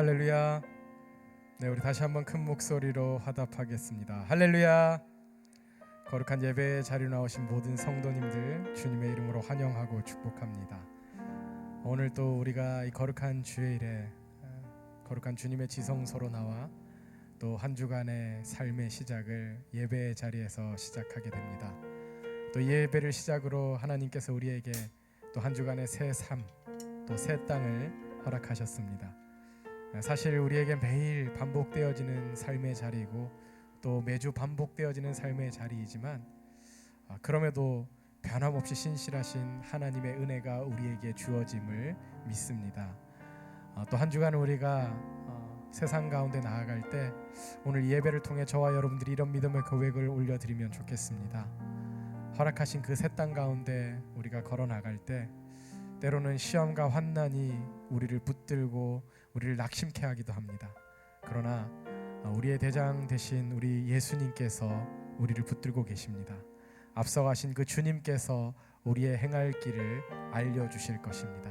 할렐루야. 네, 우리 다시 한번 큰 목소리로 화답하겠습니다. 할렐루야. 거룩한 예배의 자리로 나오신 모든 성도님들 주님의 이름으로 환영하고 축복합니다. 오늘 또 우리가 이 거룩한 주일에 거룩한 주님의 지성소로 나와 또 한 주간의 삶의 시작을 예배의 자리에서 시작하게 됩니다. 또 이 예배를 시작으로 하나님께서 우리에게 또 한 주간의 새 삶, 또 새 땅을 허락하셨습니다. 사실 우리에게 매일 반복되어지는 삶의 자리이고 또 매주 반복되어지는 삶의 자리이지만 그럼에도 변함없이 신실하신 하나님의 은혜가 우리에게 주어짐을 믿습니다. 또 한 주간 우리가 세상 가운데 나아갈 때 오늘 예배를 통해 저와 여러분들이 이런 믿음의 고백을 올려드리면 좋겠습니다. 허락하신 그 새 땅 가운데 우리가 걸어 나갈 때 때로는 시험과 환난이 우리를 붙들고 우리를 낙심케 하기도 합니다. 그러나 우리의 대장 되신 우리 예수님께서 우리를 붙들고 계십니다. 앞서가신 그 주님께서 우리의 행할 길을 알려주실 것입니다.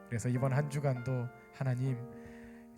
그래서 이번 한 주간도 하나님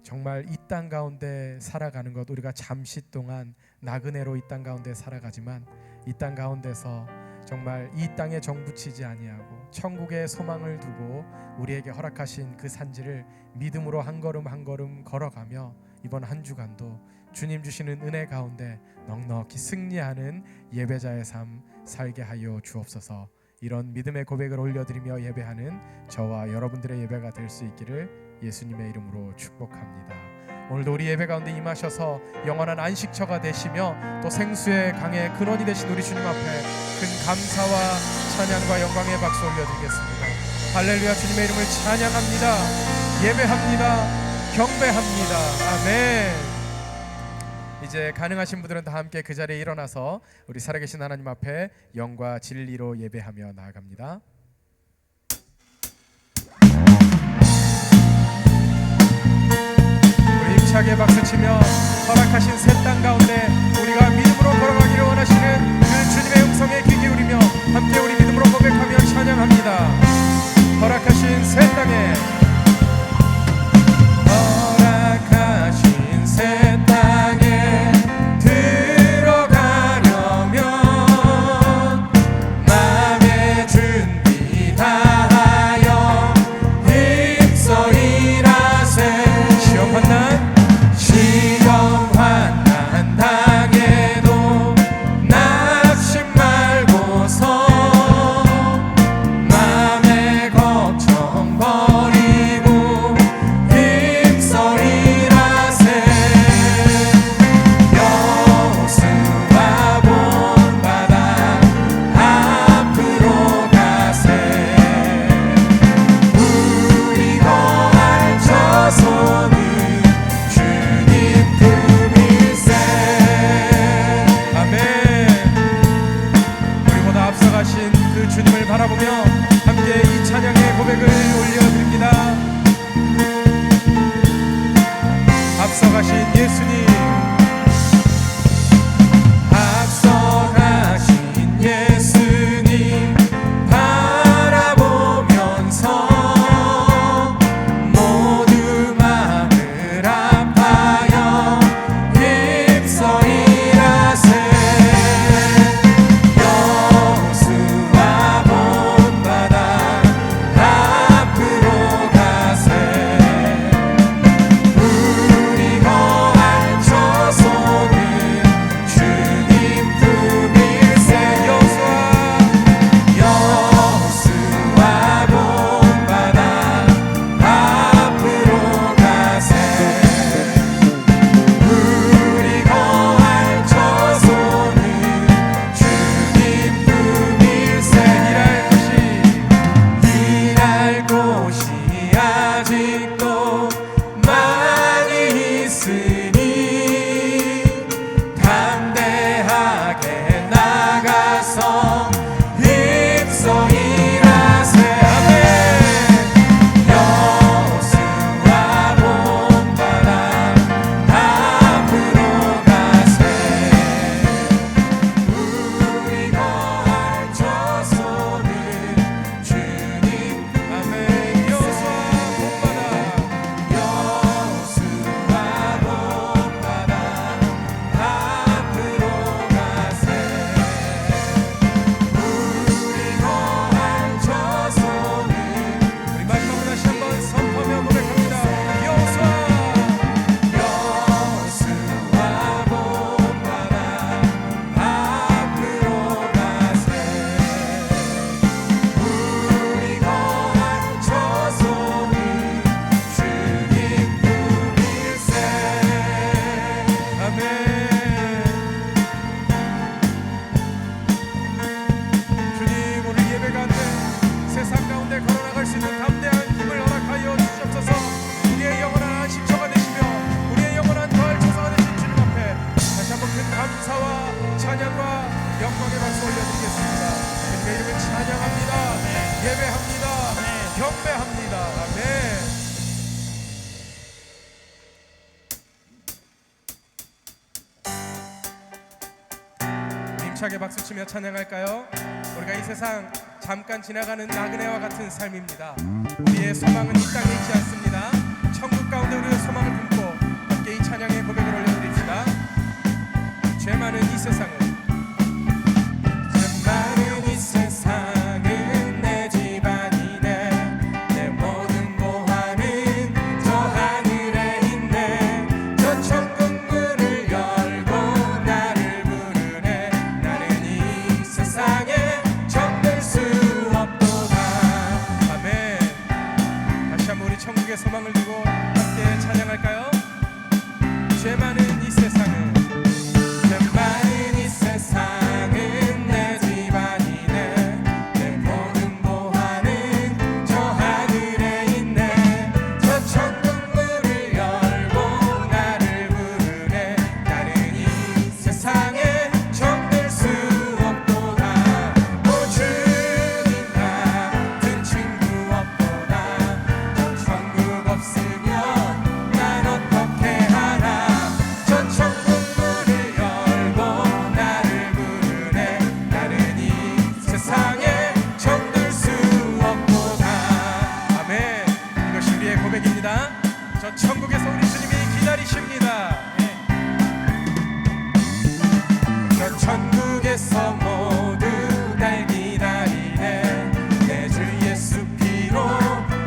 정말 이 땅 가운데 살아가는 것, 우리가 잠시 동안 나그네로 이 땅 가운데 살아가지만 이 땅 가운데서 정말 이 땅에 정붙이지 아니하고 천국의 소망을 두고 우리에게 허락하신 그 산지를 믿음으로 한 걸음 한 걸음 걸어가며 이번 한 주간도 주님 주시는 은혜 가운데 넉넉히 승리하는 예배자의 삶 살게 하여 주옵소서. 이런 믿음의 고백을 올려드리며 예배하는 저와 여러분들의 예배가 될 수 있기를 예수님의 이름으로 축복합니다. 오늘도 우리 예배 가운데 임하셔서 영원한 안식처가 되시며 또 생수의 강의 근원이 되신 우리 주님 앞에 큰 감사와 찬양과 영광의 박수 올려드리겠습니다. 할렐루야. 주님의 이름을 찬양합니다. 예배합니다. 경배합니다. 아멘. 이제 가능하신 분들은 다 함께 그 자리에 일어나서 우리 살아계신 하나님 앞에 영과 진리로 예배하며 나아갑니다. 힘차게 박수치며 허락하신 새 땅 가운데 우리가 믿음으로 걸어가기를 원하시는 그 주님의 음성에 귀 기울이며 함께 우리 믿음으로 고백하며 찬양합니다. 허락하신 새 땅에 허락하신 새 땅에 들어가려면 마음의 준비 다하여 힘써이라세. 시험 환난 당해도 낙심 말고서 맘의 걱정 버리고 힘써이라세. 여호수아 본 바다 앞으로 가세. 우리 거할 저손은 그 주님을 바라보며 함께 이 찬양의 고백을 올려드립니다. 앞서가신 예수님, 앞서가신 예수님 바라보면서 모두 마음을 아파여 힘써이라세. 우리 거할 힘차게 박수치며 찬양할까요? 우리가 이 세상 잠깐 지나가는 나그네와 같은 삶입니다. 우리의 소망은 이 땅에 있지 않습니다. 천국 가운데 우리의 소망을 품고 함께 이 찬양의 고백을 올려드립시다. 죄 많은 이 세상은 내 집안이네. 내 모든 보화는 저 하늘에 있네. 저 천국 문을 열고 나를 부르네. 나는 이 세상에 정들 수 없도다. 아멘. 다시 한번 우리 천국의 소망을 두고 함께 찬양할까요? 죄 많은 이 세상은 내 집안이네. 내 모든 보화는 저 하늘에 있네. 저 천국 문을 열고 나를 부르네. 나는 이 세상에 정들 수 없도다. 오 주님 같은 친구 없도다. 저 천국 없으면 난 어떻게 하나. 저 천국 문을 열고 나를 부르네. 나는 이 세상에 정들 수 없도다. 아멘. 이것이 우리의 고백입니다. 저 천국에서 우리 주님이 기다리십니다. 저 천국에서 모두 날 기다리네. 내 주 예수 피로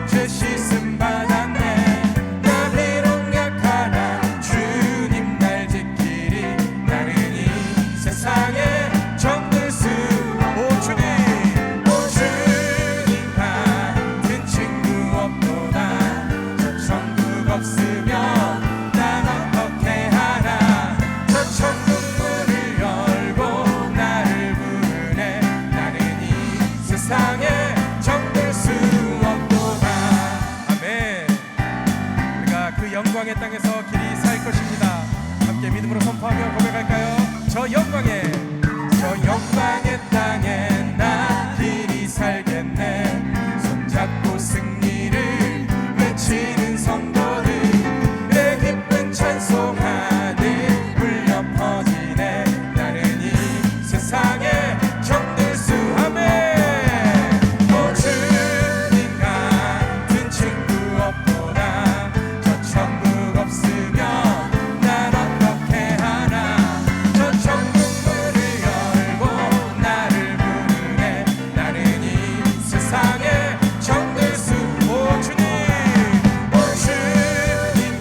죄 씻음 받았네. 나 비록 약하나 주님 날 지키리. 나는 이 세상에 정들 수. 오 주님 같은 친구 없도다. 저 천국 없으면 난 어떻게 하나. 저 천국 문을 열고 나를 부르네. 나는 이 세상에 정들 수 없도다. 아멘. 우리가 그 영광의 땅에서 길이 살 것입니다. 함께 믿음으로 선포하며 고백할까요? 저 영광의 땅에 나 길이 살겠네. 손잡고 승리를 외치는 성도들. 내 기쁜 찬송하는 울려 퍼지네. 나는 이 세상에 정들 수. 아멘. 오 주님 같은 친구 없도다. 저 천국 없으면 난 어떻게 하나. 저 천국 문을 열고 나를 부르네. 나는 이 세상에 정들 수. 오 주님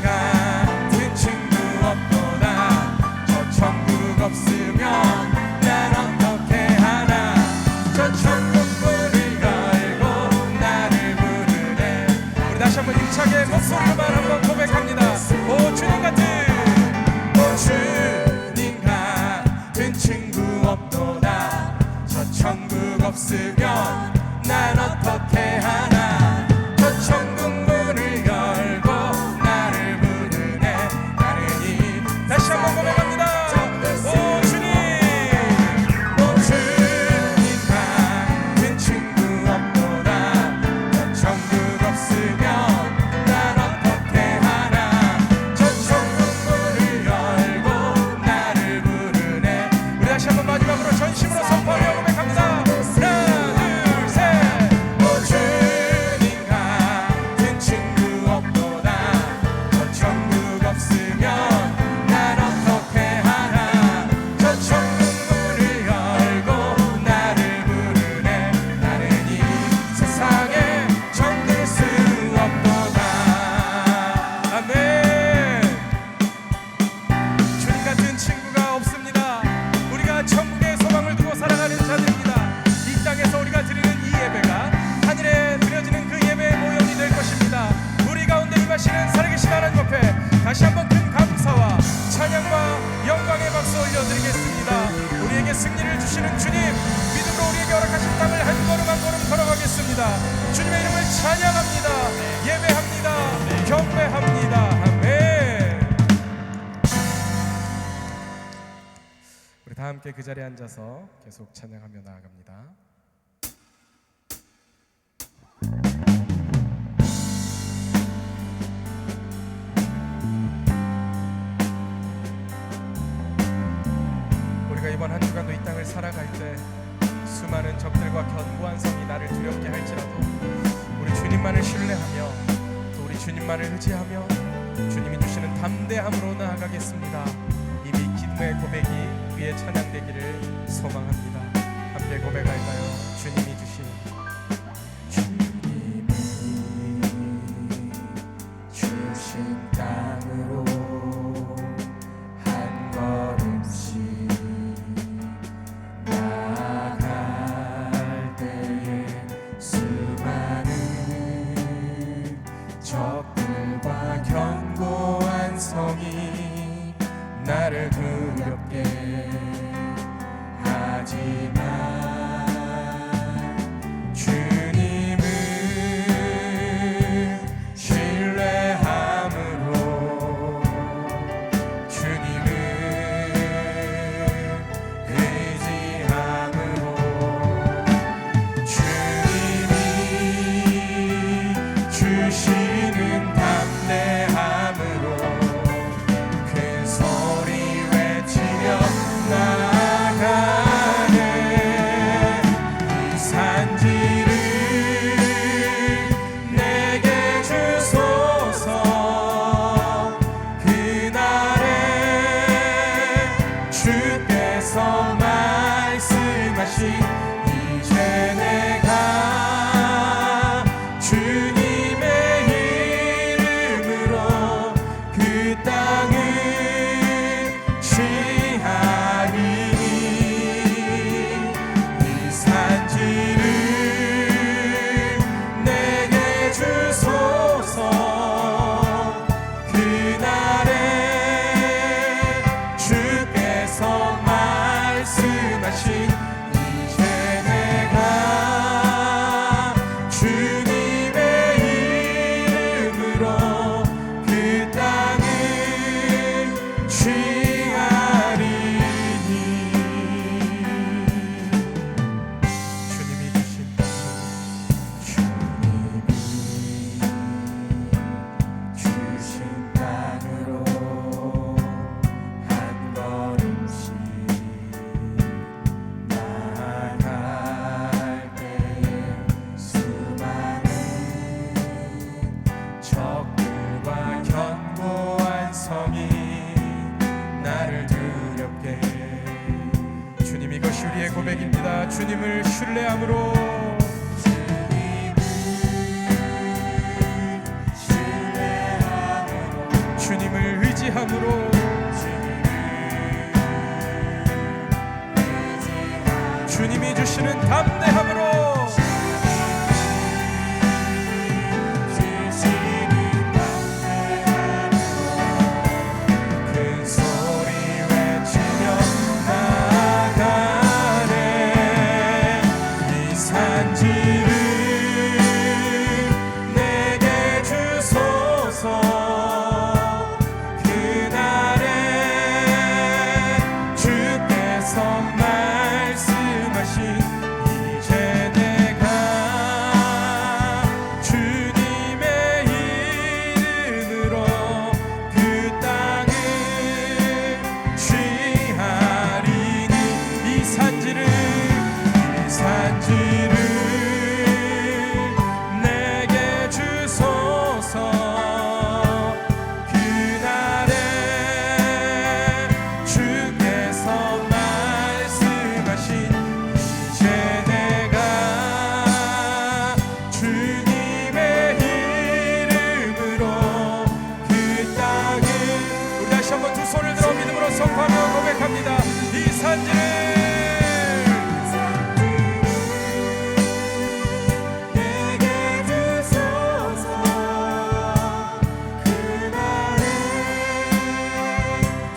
같은 친구 없도다. 저 천국 없으면 난 어떻게 하나. 저 천국 문을 열고 나를 부르네. 우리 다시 한번 힘차게 목소리로만 한번 고백합니다. 오 주님 같은 친구 없도다. 저 천국 없으면 난 어떻게 하나. 저 천국 문을 열고 나를 부르네. 나는 이. 다시 한번 고백합니다. 오 주님 같은 친구 없도다. 저 천국 없으면 난 어떻게 하나. 저 천국 문을 열고 나를 부르네. 우리 다시 한번 마지막으로 전심으로 선포하며 고백합니다. 하나 둘 셋. 오 주님 같은 친구 없도다. 저 천국 없으면 난 어떻게 하나. 저 천국 문을 열고 나를 부르네. 나는 이 세상에 정들 수 없도다. 아멘. 주님 같은 친구가 없습니다. 우리가 천국의 소망을 두고 살아가는 자들입니다. 이 땅에서 우리가 드리는 이 예배가 하늘에 드려지는 그 예배의 모형이 될 것입니다. 우리 가운데 임하시는 살아계신 하나님 앞에 다시 한번 큰 감사와 찬양과 영광의 박수 올려드리겠습니다. 우리에게 승리를 주시는 주님, 믿음으로 우리에게 허락하신 땅을 한 걸음 한 걸음 걸어가겠습니다. 주님의 이름을 찬양합니다. 예배합니다. 경배합니다. 아멘. 우리 다 함께 그 자리에 앉아서 계속 찬양하며 나아갑니다. 이번 한 주간도 이 땅을 살아가 많은 적들과 견고한 성이 나를 두렵게 할지라도 우리 주님만을 신뢰하며 또 우리 주님만을 의지하며 주님이 주시는 담대함으로 나아가겠습니다. 이미 기도의 고백이 위에 찬양되기를 소망합니다. 함께 고백할까요? 주님이 주신 땅으로 한 걸음씩 나아갈 때에 수많은 적들과 견고한 성이 나를 두렵게 하지만 주님을 신뢰함으로 주님을 의지함으로 주님이 주시는 담대함으로 큰 소리 외치며 나아가네. 이 산지를 내게 주소서. 그날에 주께서 말씀하신 이제 내가 주님의 이름으로 그 땅을 취하리니 이 산지를 내게 주소서. 그날에 주께서 말씀하신 이제 내가 주님의 이름으로 그 땅을 취하리니. 주님이 주신 주님이 주신 땅으로 한 걸음씩 나아갈 때에 수많은 적들과 견고한 성이 나를 두렵게 주님, 이것이 우리의 고백입니다. 주님을 신뢰함으로 주님을 의지함으로 주님이 주시는 담대함으로 큰 소리 외치며 나아가네. 이 산지를 내게 주소서. 그날에 주께서 말씀하신 이제 내가 주님의 이름으로 그 땅을 취하리니 이 산지를 내게 주소서. 그날에 주께서 말씀하신 이제 내가 주님의 이름으로 그 땅을 우리 다시 한번 두 손을 들어 믿음으로 선포하며 고백합니다. 이 산지를 내게 주소서. 그날에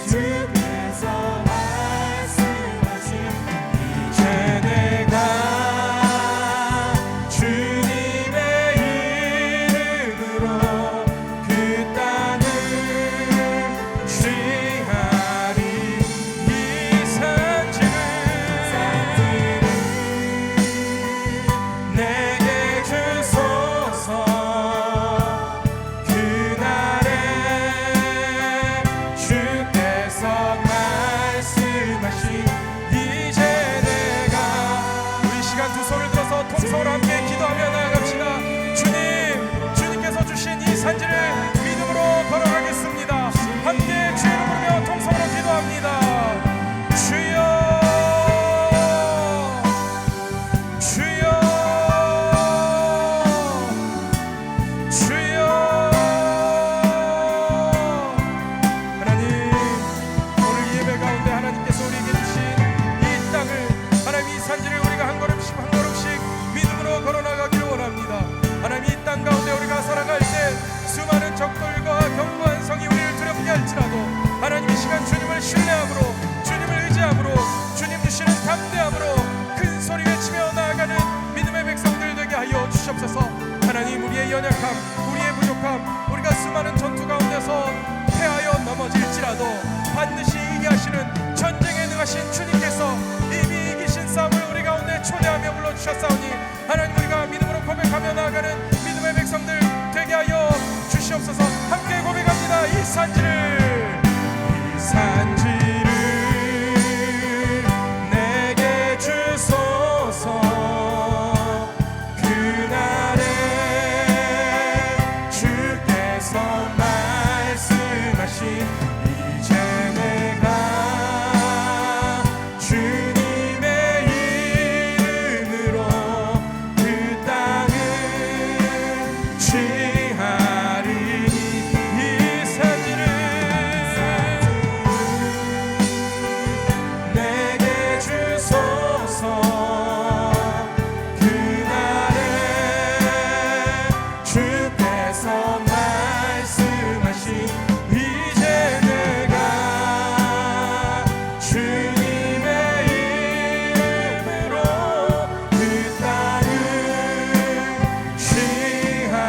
주께서 말씀하신 이제 내가 주님의 이름으로 그 땅을 취하리. 이 산지를 연약함, 우리의 부족함, 우리가 수많은 전투 가운데서 패하여 넘어질지라도 반드시 이기게 하시는 전쟁에 능하신 주님께서 이미 이기신 싸움을 우리 가운데 초대하며 불러주셨사오니 하나님, 우리가 믿음으로 고백하며 나아가는 믿음의 백성들 되게 하여 주시옵소서. 함께 고백합니다. 이 산지를 내게 주소서. 그날에 주께서 말씀하신 이제 내가 주님의 이름으로 그 땅을 취하리니 이 산지를 내게 주소서. 그날에 주께서 말씀하신 이제 내가 주님의 이름으로 그 땅을 취하리니.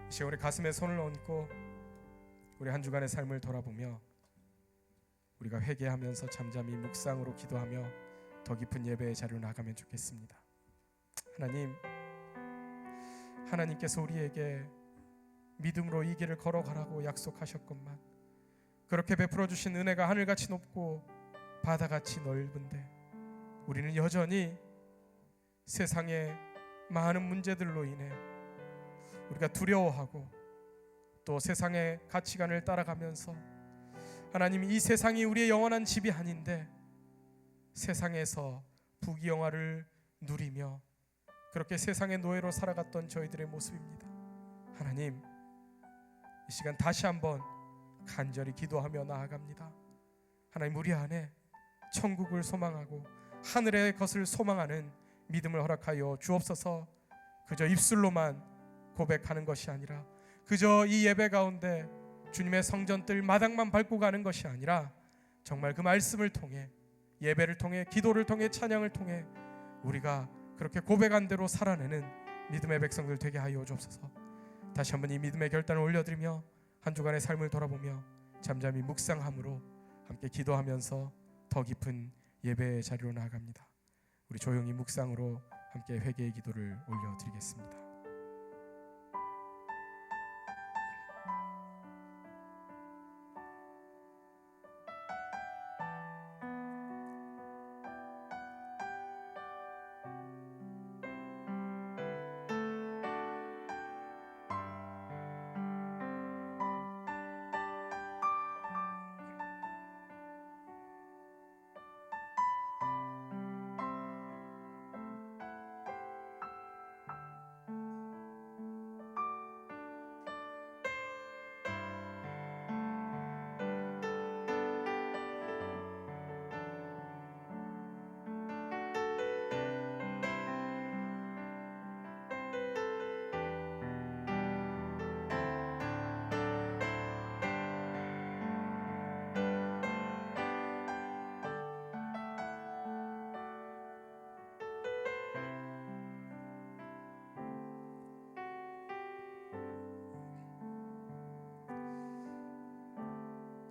이제 우리 가슴에 손을 얹고 우리 한 주간의 삶을 돌아보며 우리가 회개하면서 잠잠히 묵상으로 기도하며 더 깊은 예배의 자리로 나가면 좋겠습니다. 하나님께서 우리에게 믿음으로 이 길을 걸어가라고 약속하셨건만 그렇게 베풀어 주신 은혜가 하늘같이 높고 바다같이 넓은데 우리는 여전히 세상의 많은 문제들로 인해 우리가 두려워하고 또 세상의 가치관을 따라가면서 하나님, 이 세상이 우리의 영원한 집이 아닌데 세상에서 부귀영화를 누리며 그렇게 세상의 노예로 살아갔던 저희들의 모습입니다. 하나님, 이 시간 다시 한번 간절히 기도하며 나아갑니다. 하나님, 우리 안에 천국을 소망하고 하늘의 것을 소망하는 믿음을 허락하여 주옵소서. 그저 입술로만 고백하는 것이 아니라 그저 이 예배 가운데 주님의 성전들 마당만 밟고 가는 것이 아니라 정말 그 말씀을 통해, 예배를 통해, 기도를 통해, 찬양을 통해 우리가 그렇게 고백한 대로 살아내는 믿음의 백성들 되게 하여 주옵소서. 다시 한번 이 믿음의 결단을 올려드리며 한 주간의 삶을 돌아보며 잠잠히 묵상함으로 함께 기도하면서 더 깊은 예배의 자리로 나아갑니다. 우리 조용히 묵상으로 함께 회개의 기도를 올려드리겠습니다.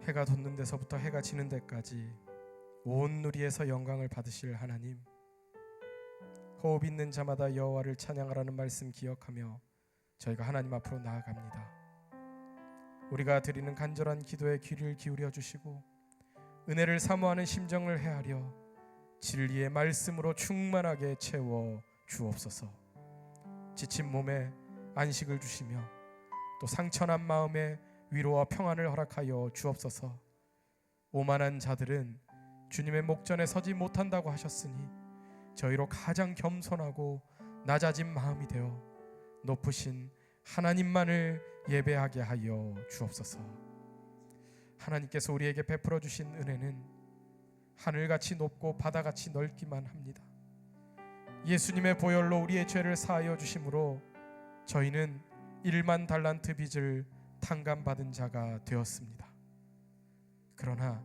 해가 돋는 데서부터 해가 지는 데까지 온 누리에서 영광을 받으실 하나님, 호흡 있는 자마다 여호와를 찬양하라는 말씀 기억하며 저희가 하나님 앞으로 나아갑니다. 우리가 드리는 간절한 기도에 귀를 기울여 주시고 은혜를 사모하는 심정을 헤아려 진리의 말씀으로 충만하게 채워 주옵소서. 지친 몸에 안식을 주시며 또 상처난 마음에 위로와 평안을 허락하여 주옵소서. 오만한 자들은 주님의 목전에 서지 못한다고 하셨으니 저희로 가장 겸손하고 낮아진 마음이 되어 높으신 하나님만을 예배하게 하여 주옵소서. 하나님께서 우리에게 베풀어 주신 은혜는 하늘같이 높고 바다같이 넓기만 합니다. 예수님의 보혈로 우리의 죄를 사하여 주심으로 저희는 1만 달란트 빚을 탕감받은 자가 되었습니다. 그러나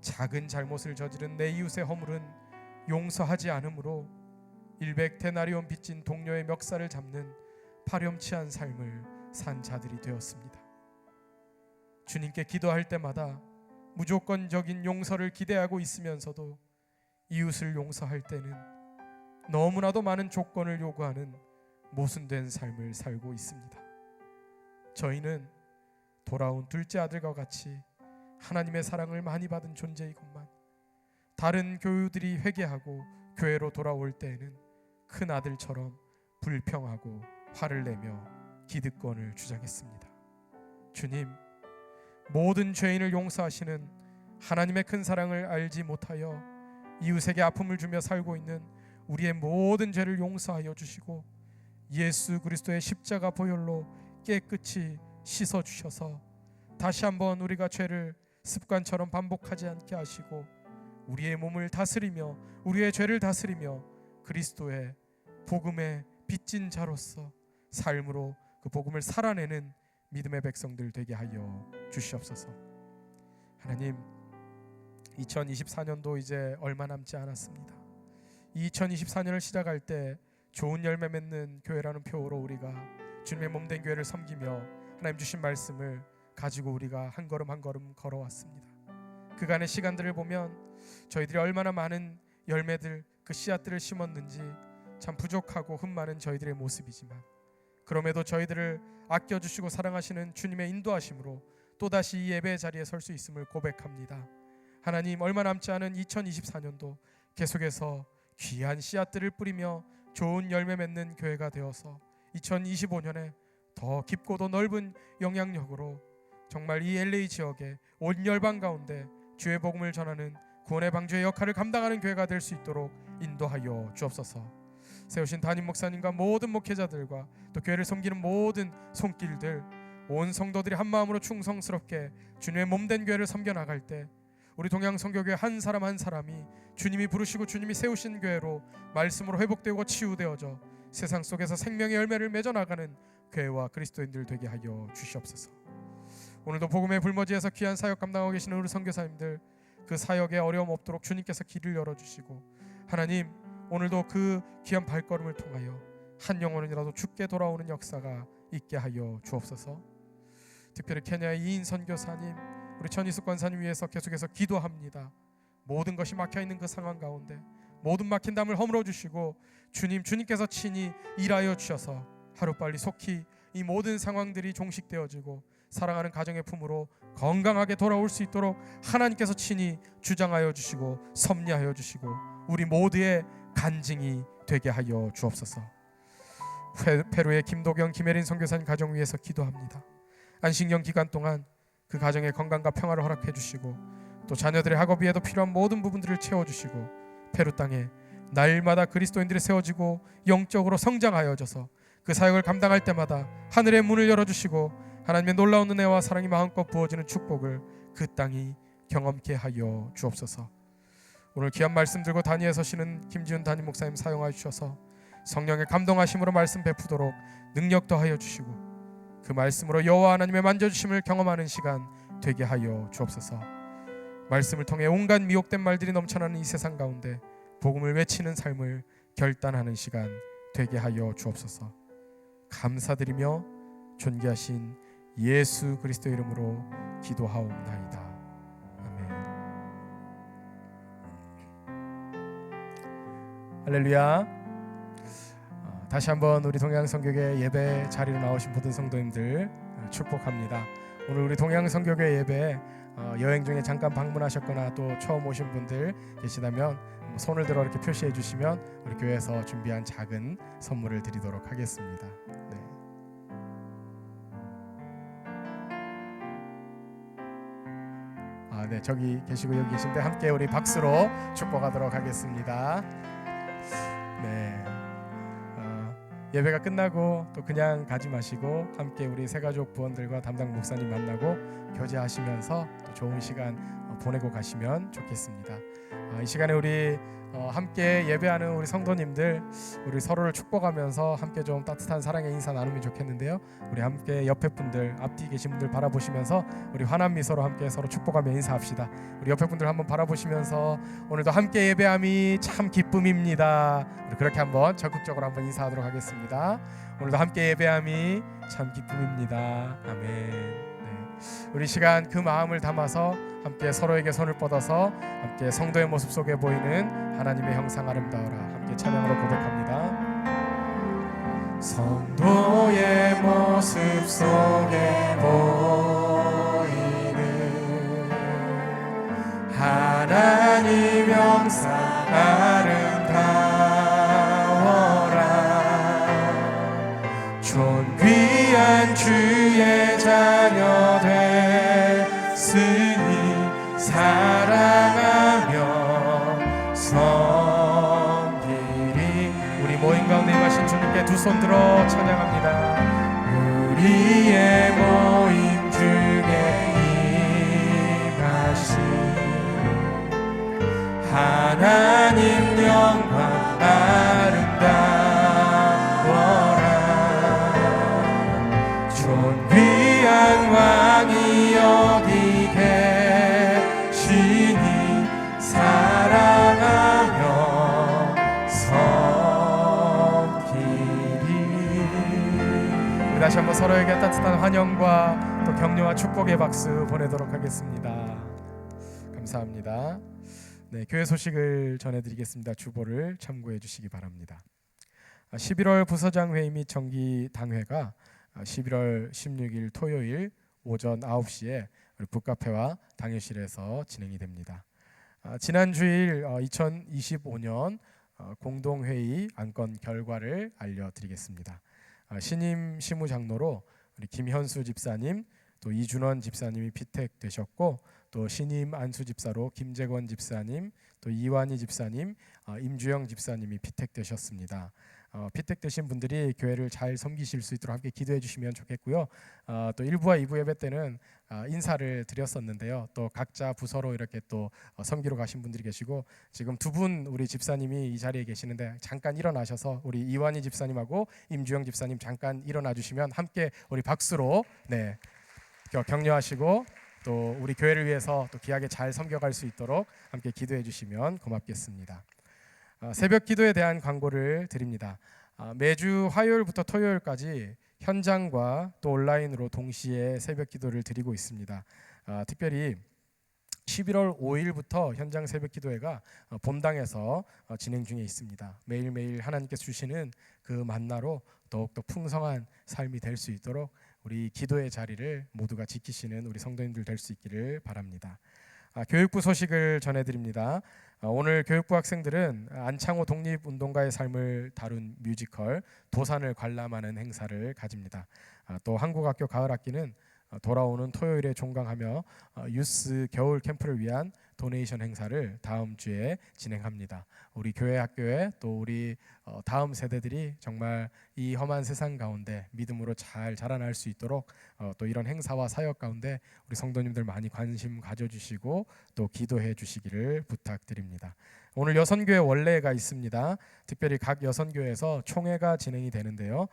작은 잘못을 저지른 내 이웃의 허물은 용서하지 않으므로 100데나리온 빚진 동료의 멱살을 잡는 파렴치한 삶을 산 자들이 되었습니다. 주님께 기도할 때마다 무조건적인 용서를 기대하고 있으면서도 이웃을 용서할 때는 너무나도 많은 조건을 요구하는 모순된 삶을 살고 있습니다. 저희는 돌아온 둘째 아들과 같이 하나님의 사랑을 많이 받은 존재이건만 다른 교우들이 회개하고 교회로 돌아올 때에는 큰 아들처럼 불평하고 화를 내며 기득권을 주장했습니다. 주님, 모든 죄인을 용서하시는 하나님의 큰 사랑을 알지 못하여 이웃에게 아픔을 주며 살고 있는 우리의 모든 죄를 용서하여 주시고 예수 그리스도의 십자가 보혈로 깨끗이 씻어 주셔서 다시 한번 우리가 죄를 습관처럼 반복하지 않게 하시고 우리의 몸을 다스리며 우리의 죄를 다스리며 그리스도의 복음의 빚진 자로서 삶으로 그 복음을 살아내는 믿음의 백성들 되게 하여 주시옵소서. 하나님, 2024년도 이제 얼마 남지 않았습니다. 2024년을 시작할 때 좋은 열매 맺는 교회라는 표어로 우리가 주님의 몸된 교회를 섬기며 하나님 주신 말씀을 가지고 우리가 한 걸음 한 걸음 걸어왔습니다. 그간의 시간들을 보면 저희들이 얼마나 많은 열매들, 그 씨앗들을 심었는지 참 부족하고 흠 많은 저희들의 모습이지만 그럼에도 저희들을 아껴주시고 사랑하시는 주님의 인도하심으로 또다시 이 예배의 자리에 설 수 있음을 고백합니다. 하나님, 얼마 남지 않은 2024년도 계속해서 귀한 씨앗들을 뿌리며 좋은 열매 맺는 교회가 되어서 2025년에 더 깊고도 넓은 영향력으로 정말 이 LA 지역의 온 열방 가운데 주의 복음을 전하는 구원의 방주의 역할을 감당하는 교회가 될 수 있도록 인도하여 주옵소서. 세우신 담임 목사님과 모든 목회자들과 또 교회를 섬기는 모든 손길들, 온 성도들이 한 마음으로 충성스럽게 주님의 몸된 교회를 섬겨 나갈 때 우리 동양선교교회 한 사람 한 사람이 주님이 부르시고 주님이 세우신 교회로 말씀으로 회복되고 치유되어져 세상 속에서 생명의 열매를 맺어 나가는 교회와 그리스도인들 되게 하여 주시옵소서. 오늘도 복음의 불모지에서 귀한 사역 감당하고 계시는 우리 선교사님들, 그 사역에 어려움 없도록 주님께서 길을 열어주시고 하나님, 오늘도 그 귀한 발걸음을 통하여 한 영혼이라도 죽게 돌아오는 역사가 있게 하여 주옵소서. 특별히 케냐의 이인 선교사님, 우리 전희숙 권사님 위해서 계속해서 기도합니다. 모든 것이 막혀있는 그 상황 가운데 모든 막힌 담을 허물어 주시고 주님께서 친히 일하여 주셔서 하루빨리 속히 이 모든 상황들이 종식되어지고 사랑하는 가정의 품으로 건강하게 돌아올 수 있도록 하나님께서 친히 주장하여 주시고 섭리하여 주시고 우리 모두의 간증이 되게 하여 주옵소서. 페루의 김도경, 김혜린 선교사님 가정 위해서 기도합니다. 안식년 기간 동안 그 가정의 건강과 평화를 허락해 주시고 또 자녀들의 학업비에도 필요한 모든 부분들을 채워주시고 페루 땅에 날마다 그리스도인들이 세워지고 영적으로 성장하여져서 그 사역을 감당할 때마다 하늘의 문을 열어주시고 하나님의 놀라운 은혜와 사랑이 마음껏 부어지는 축복을 그 땅이 경험케 하여 주옵소서. 오늘 귀한 말씀 들고 단위에 서시는 김지훈 담임 목사님 사용하여 주셔서 성령의 감동하심으로 말씀 베푸도록 능력 더하여 주시고 그 말씀으로 여호와 하나님의 만져주심을 경험하는 시간 되게 하여 주옵소서. 말씀을 통해 온갖 미혹된 말들이 넘쳐나는 이 세상 가운데 복음을 외치는 삶을 결단하는 시간 되게 하여 주옵소서. 감사드리며 존귀하신 예수 그리스도 이름으로 기도하옵나이다. 아멘. 할렐루야. 다시 한번 우리 동양선교회 예배 자리로 나오신 모든 성도님들 축복합니다. 오늘 우리 동양선교회 예배 여행 중에 잠깐 방문하셨거나 또 처음 오신 분들 계시다면 손을 들어 이렇게 표시해 주시면 우리 교회에서 준비한 작은 선물을 드리도록 하겠습니다. 네, 저기 계시고 여기 계신데 함께 우리 박수로 축복하도록 하겠습니다. 네, 예배가 끝나고 또 그냥 가지 마시고 함께 우리 새가족 부원들과 담당 목사님 만나고 교제하시면서 또 좋은 시간 보내고 가시면 좋겠습니다. 이 시간에 우리 함께 예배하는 우리 성도님들, 우리 서로를 축복하면서 함께 좀 따뜻한 사랑의 인사 나누면 좋겠는데요. 우리 함께 옆에 분들, 앞뒤 계신 분들 바라보시면서 우리 환한 미소로 함께 서로 축복하며 인사합시다. 우리 옆에 분들 한번 바라보시면서 오늘도 함께 예배함이 참 기쁨입니다. 우리 그렇게 한번 적극적으로 한번 인사하도록 하겠습니다. 오늘도 함께 예배함이 참 기쁨입니다. 아멘. 네. 우리 시간 그 마음을 담아서 함께 서로에게 손을 뻗어서 함께 성도의 모습 속에 보이는 하나님의 형상 아름다워라 함께 찬양으로 고백합니다. 성도의 모습 속에 보이는 하나님 형상 아름다워라 존귀한 주의 자녀 됐으니 사랑하며 섬기리. 우리 모임 가운데 임하신 주님께 두 손 들어 찬양합니다. 우리의 모임 중에 임하신 하나님 영광 아름다워라 존귀한 왕이 여기 계시니 사랑하며 섬기리. 우리 다시 한번 서로에게 따뜻한 환영과 또 격려와 축복의 박수 보내도록 하겠습니다. 감사합니다. 네, 교회 소식을 전해드리겠습니다. 주보를 참고해 주시기 바랍니다. 11월 부서장 회의 및 정기 당회가 11월 16일 토요일 오전 9시에 우리 북카페와 당회실에서 진행이 됩니다. 지난 주일 2025년 공동회의 안건 결과를 알려드리겠습니다. 신임 시무장로로 우리 김현수 집사님, 또 이준원 집사님이 피택되셨고, 또 신임 안수 집사로 김재권 집사님, 또 이완희 집사님, 임주영 집사님이 피택되셨습니다. 피택되신 분들이 교회를 잘 섬기실 수 있도록 함께 기도해 주시면 좋겠고요. 또 1부와 2부 예배 때는 인사를 드렸었는데요. 또 각자 부서로 이렇게 또 섬기러 가신 분들이 계시고, 지금 두 분 우리 집사님이 이 자리에 계시는데 잠깐 일어나셔서 우리 이완희 집사님하고 임주영 집사님 잠깐 일어나 주시면 함께 우리 박수로 네 격려하시고 또 우리 교회를 위해서 또 귀하게 잘 섬겨갈 수 있도록 함께 기도해 주시면 고맙겠습니다. 새벽 기도에 대한 광고를 드립니다. 매주 화요일부터 토요일까지 현장과 또 온라인으로 동시에 새벽 기도를 드리고 있습니다. 특별히 11월 5일부터 현장 새벽 기도회가 본당에서 진행 중에 있습니다. 매일매일 하나님께서 주시는 그 만나로 더욱더 풍성한 삶이 될 수 있도록 우리 기도의 자리를 모두가 지키시는 우리 성도님들 될 수 있기를 바랍니다. 교육부 소식을 전해드립니다. 오늘 교육부 학생들은 안창호 독립운동가의 삶을 다룬 뮤지컬 도산을 관람하는 행사를 가집니다. 또 한국학교 가을학기는 돌아오는 토요일에 종강하며 유스 겨울 캠프를 위한 도네이션 행사를 다음 주에 진행합니다. 우리 교회 학교에 또 우리 다음 세대들이 정말 이 험한 세상 가운데 믿음으로 잘 자라날 수 있도록 또 이런 행사와 사역 가운데 우리 성도님들 많이 관심 가져주시고 또 기도해 주시기를 부탁드립니다. 오늘 여선교회 원례가 있습니다. 특별히 각 여선교회에서 총회가 진행이 되는데요.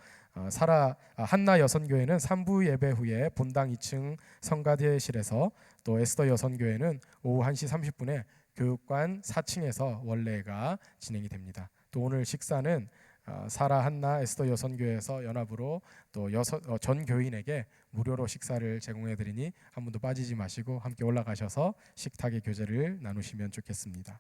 한나 여선교회는 3부 예배 후에 본당 2층 성가대실에서, 또 에스더 여선교회는 오후 1시 30분에 교육관 4층에서 원례가 진행이 됩니다. 또 오늘 식사는 사라 한나 에스더 여선교회에서 연합으로 또 전 교인에게 무료로 식사를 제공해 드리니 한 분도 빠지지 마시고 함께 올라가셔서 식탁의 교제를 나누시면 좋겠습니다.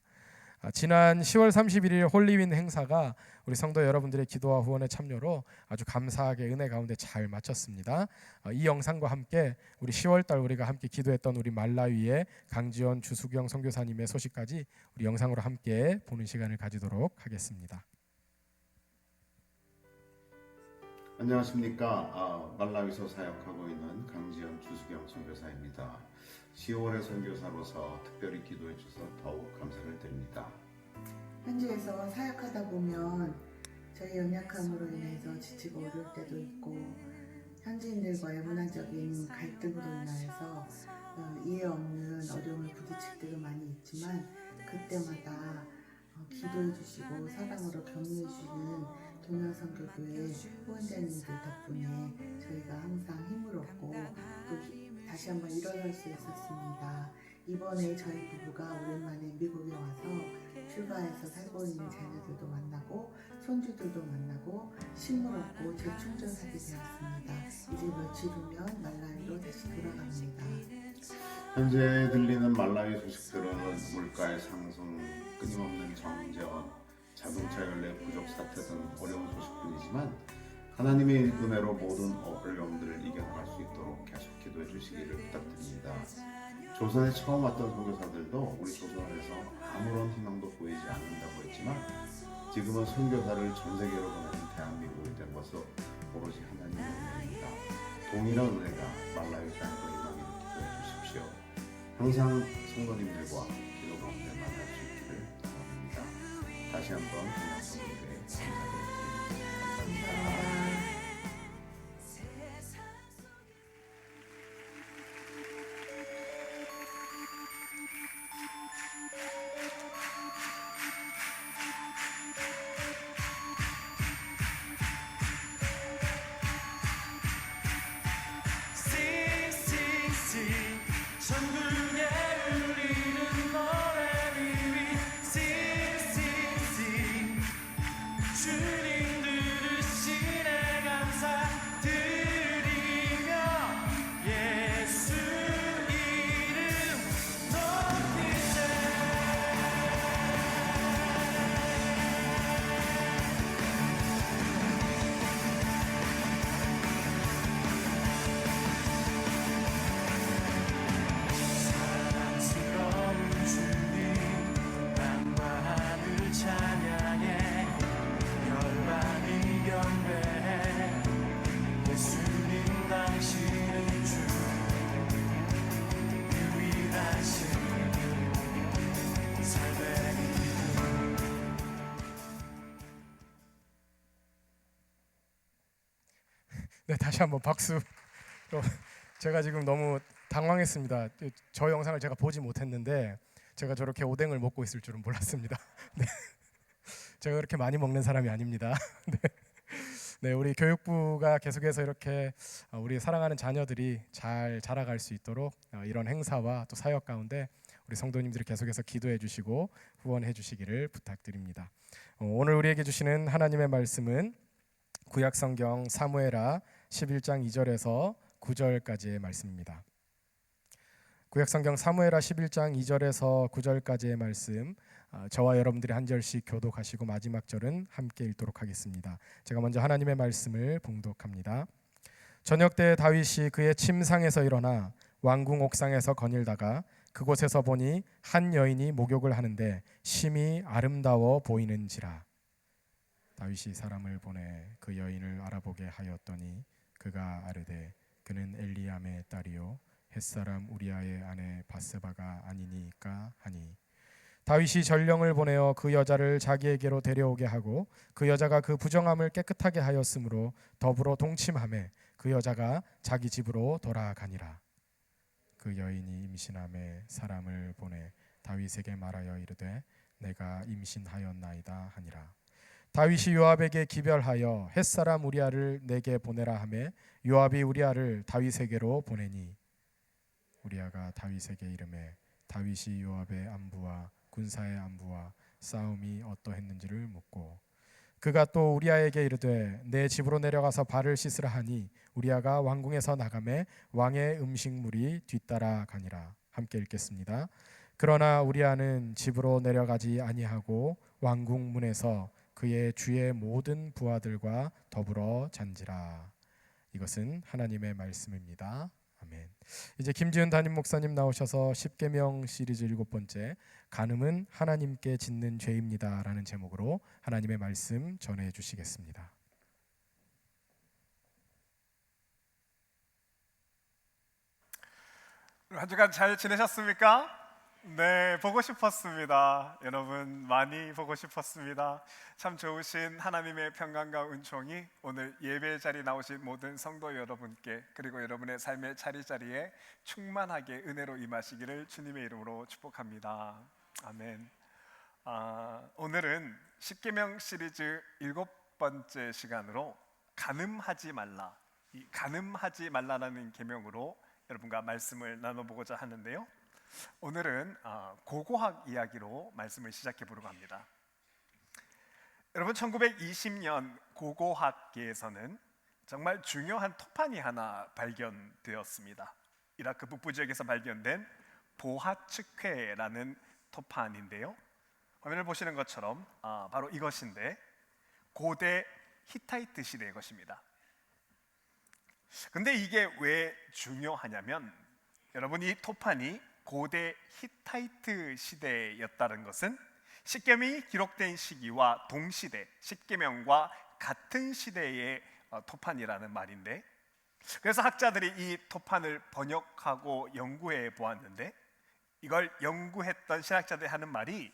지난 10월 31일 홀리윈 행사가 우리 성도 여러분들의 기도와 후원의 참여로 아주 감사하게 은혜 가운데 잘 마쳤습니다. 이 영상과 함께 우리 10월달 우리가 함께 기도했던 우리 말라위의 강지원 주수경 선교사님의 소식까지 우리 영상으로 함께 보는 시간을 가지도록 하겠습니다. 안녕하십니까. 말라위서 사역하고 있는 강지현 주수경 선교사입니다. 10월의 선교사로서 특별히 기도해 주셔서 더욱 감사를 드립니다. 현지에서 사역하다 보면 저희 연약함으로 인해서 지치고 어려울 때도 있고, 현지인들과의 문화적인 갈등으로 인하여서 이해 없는 어려움을 부딪힐 때가 많이 있지만 그때마다 기도해 주시고 사랑으로 격려해 주시는 동양선교교회 후원자님들 덕분에 저희가 항상 힘을 얻고 또 다시 한번 일어날 수 있었습니다. 이번에 저희 부부가 오랜만에 미국에 와서 큐바에서 살고 있는 자녀들도 만나고 손주들도 만나고 식물 얻고 재충전하게 되었습니다. 이제 며칠 후면 말라위로 다시 돌아갑니다. 현재 들리는 말라위 소식들은 물가의 상승, 끊임없는 정전, 자동차 연례 부족 사태 등 어려운 소식뿐이지만 하나님의 은혜로 모든 어려움들을 이겨나갈 수 있도록 계속 기도해 주시기를 부탁드립니다. 조선에 처음 왔던 선교사들도 우리 조선에서 아무런 희망도 보이지 않는다고 했지만 지금은 선교사를 전 세계로 보내는 대한민국이 된 것은 오로지 하나님의 은혜입니다. 동일한 은혜가 말라위 땅에도 임하기를 기도해 주십시오. 항상 성도님들과 기도 가운데 만날 수 있기를 바랍니다. 다시 한번 동양성교회에 감사드립니다. 감사합니다. 천국에 울리는 노래 싱싱싱 주님 들으시네 감사드리며 예수 이름 높이세. 사랑스러운 주님 땅과 하늘 찬양해 열방이 경배해 예수님 당신은 주 유일하신 삶의 네, 다시 한번 박수. 제가 지금 너무 당황했습니다. 저 영상을 제가 보지 못했는데 제가 저렇게 오뎅을 먹고 있을 줄은 몰랐습니다. 네. 제가 그렇게 많이 먹는 사람이 아닙니다. 네. 네, 우리 교육부가 계속해서 이렇게 우리 사랑하는 자녀들이 잘 자라갈 수 있도록 이런 행사와 또 사역 가운데 우리 성도님들이 계속해서 기도해 주시고 후원해 주시기를 부탁드립니다. 오늘 우리에게 주시는 하나님의 말씀은 구약성경 사무엘하 11장 2절에서 9절까지의 말씀입니다. 구약성경 사무엘하 11장 2절에서 9절까지의 말씀, 저와 여러분들이 한 절씩 교독하시고 마지막 절은 함께 읽도록 하겠습니다. 제가 먼저 하나님의 말씀을 봉독합니다. 저녁 때 다윗이 그의 침상에서 일어나 왕궁 옥상에서 거닐다가 그곳에서 보니 한 여인이 목욕을 하는데 심히 아름다워 보이는지라. 다윗이 사람을 보내 그 여인을 알아보게 하였더니 그가 아르되 그는 엘리암의 딸이요 햇사람 우리아의 아내 바세바가 아니니까 하니, 다윗이 전령을 보내어 그 여자를 자기에게로 데려오게 하고 그 여자가 그 부정함을 깨끗하게 하였으므로 더불어 동침하매 그 여자가 자기 집으로 돌아가니라. 그 여인이 임신함에 사람을 보내 다윗에게 말하여 이르되 내가 임신하였나이다 하니라. 다윗이 요압에게 기별하여 햇사람 우리아를 내게 보내라 하매 요압이 우리아를 다윗에게로 보내니, 우리아가 다윗에게 이르매 다윗이 요압의 안부와 군사의 안부와 싸움이 어떠했는지를 묻고, 그가 또 우리아에게 이르되 내 집으로 내려가서 발을 씻으라 하니 우리아가 왕궁에서 나가매 왕의 음식물이 뒤따라 가니라. 함께 읽겠습니다. 그러나 우리아는 집으로 내려가지 아니하고 왕궁 문에서 그의 주의 모든 부하들과 더불어 잔지라. 이것은 하나님의 말씀입니다. 아멘. 이제 김지은 담임 목사님 나오셔서 십계명 시리즈 7번째 간음은 하나님께 짓는 죄입니다라는 제목으로 하나님의 말씀 전해 주시겠습니다. 한 주간 잘 지내셨습니까? 네, 보고 싶었습니다. 여러분 많이 보고 싶었습니다. 참 좋으신 하나님의 평강과 은총이 오늘 예배 자리 나오신 모든 성도 여러분께 그리고 여러분의 삶의 자리자리에 충만하게 은혜로 임하시기를 주님의 이름으로 축복합니다. 아멘. 오늘은 십계명 시리즈 7번째 시간으로 간음하지 말라, 이 간음하지 말라라는 계명으로 여러분과 말씀을 나눠보고자 하는데요. 오늘은 고고학 이야기로 말씀을 시작해 보려고 합니다. 여러분, 1920년 고고학계에서는 정말 중요한 토판이 하나 발견되었습니다. 이라크 북부 지역에서 발견된 보하츠쾌라는 토판인데요. 화면을 보시는 것처럼 바로 이것인데 고대 히타이트 시대의 것입니다. 근데 이게 왜 중요하냐면 여러분, 이 토판이 고대 히타이트 시대였다는 것은 십계명이 기록된 시기와 동시대, 십계명과 같은 시대의 토판이라는 말인데, 그래서 학자들이 이 토판을 번역하고 연구해 보았는데 이걸 연구했던 신학자들이 하는 말이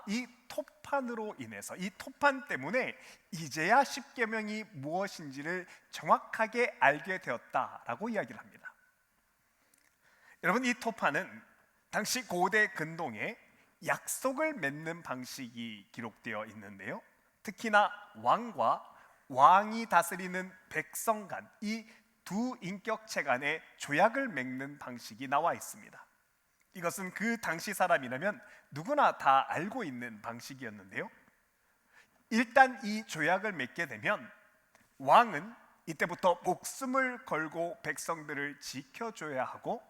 이 토판으로 인해서, 이 토판 때문에 이제야 십계명이 무엇인지를 정확하게 알게 되었다라고 이야기를 합니다. 여러분, 이 토판은 당시 고대 근동에 약속을 맺는 방식이 기록되어 있는데요, 특히나 왕과 왕이 다스리는 백성 간, 이 두 인격체 간의 조약을 맺는 방식이 나와 있습니다. 이것은 그 당시 사람이라면 누구나 다 알고 있는 방식이었는데요, 일단 이 조약을 맺게 되면 왕은 이때부터 목숨을 걸고 백성들을 지켜줘야 하고,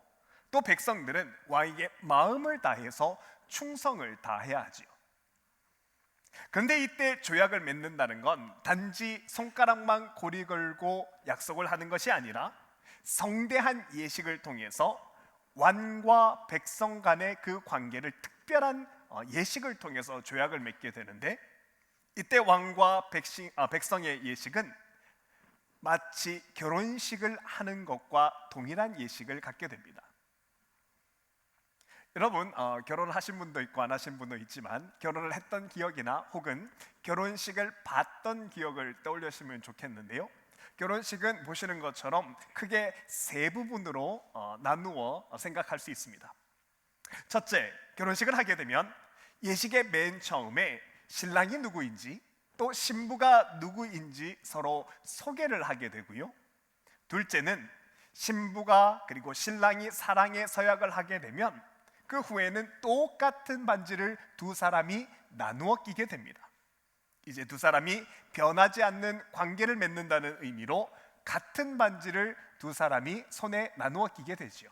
또 백성들은 왕에게 마음을 다해서 충성을 다해야 하지요. 그런데 이때 조약을 맺는다는 건 단지 손가락만 고리 걸고 약속을 하는 것이 아니라 성대한 예식을 통해서 왕과 백성 간의 그 관계를 특별한 예식을 통해서 조약을 맺게 되는데, 이때 왕과 백성의 예식은 마치 결혼식을 하는 것과 동일한 예식을 갖게 됩니다. 여러분, 결혼을 하신 분도 있고 안 하신 분도 있지만 결혼을 했던 기억이나 혹은 결혼식을 봤던 기억을 떠올리시면 좋겠는데요, 결혼식은 보시는 것처럼 크게 세 부분으로 나누어 생각할 수 있습니다. 첫째, 결혼식을 하게 되면 예식의 맨 처음에 신랑이 누구인지 또 신부가 누구인지 서로 소개를 하게 되고요, 둘째는 신부가 그리고 신랑이 사랑의 서약을 하게 되면 그 후에는 똑같은 반지를 두 사람이 나누어 끼게 됩니다. 이제 두 사람이 변하지 않는 관계를 맺는다는 의미로 같은 반지를 두 사람이 손에 나누어 끼게 되지요.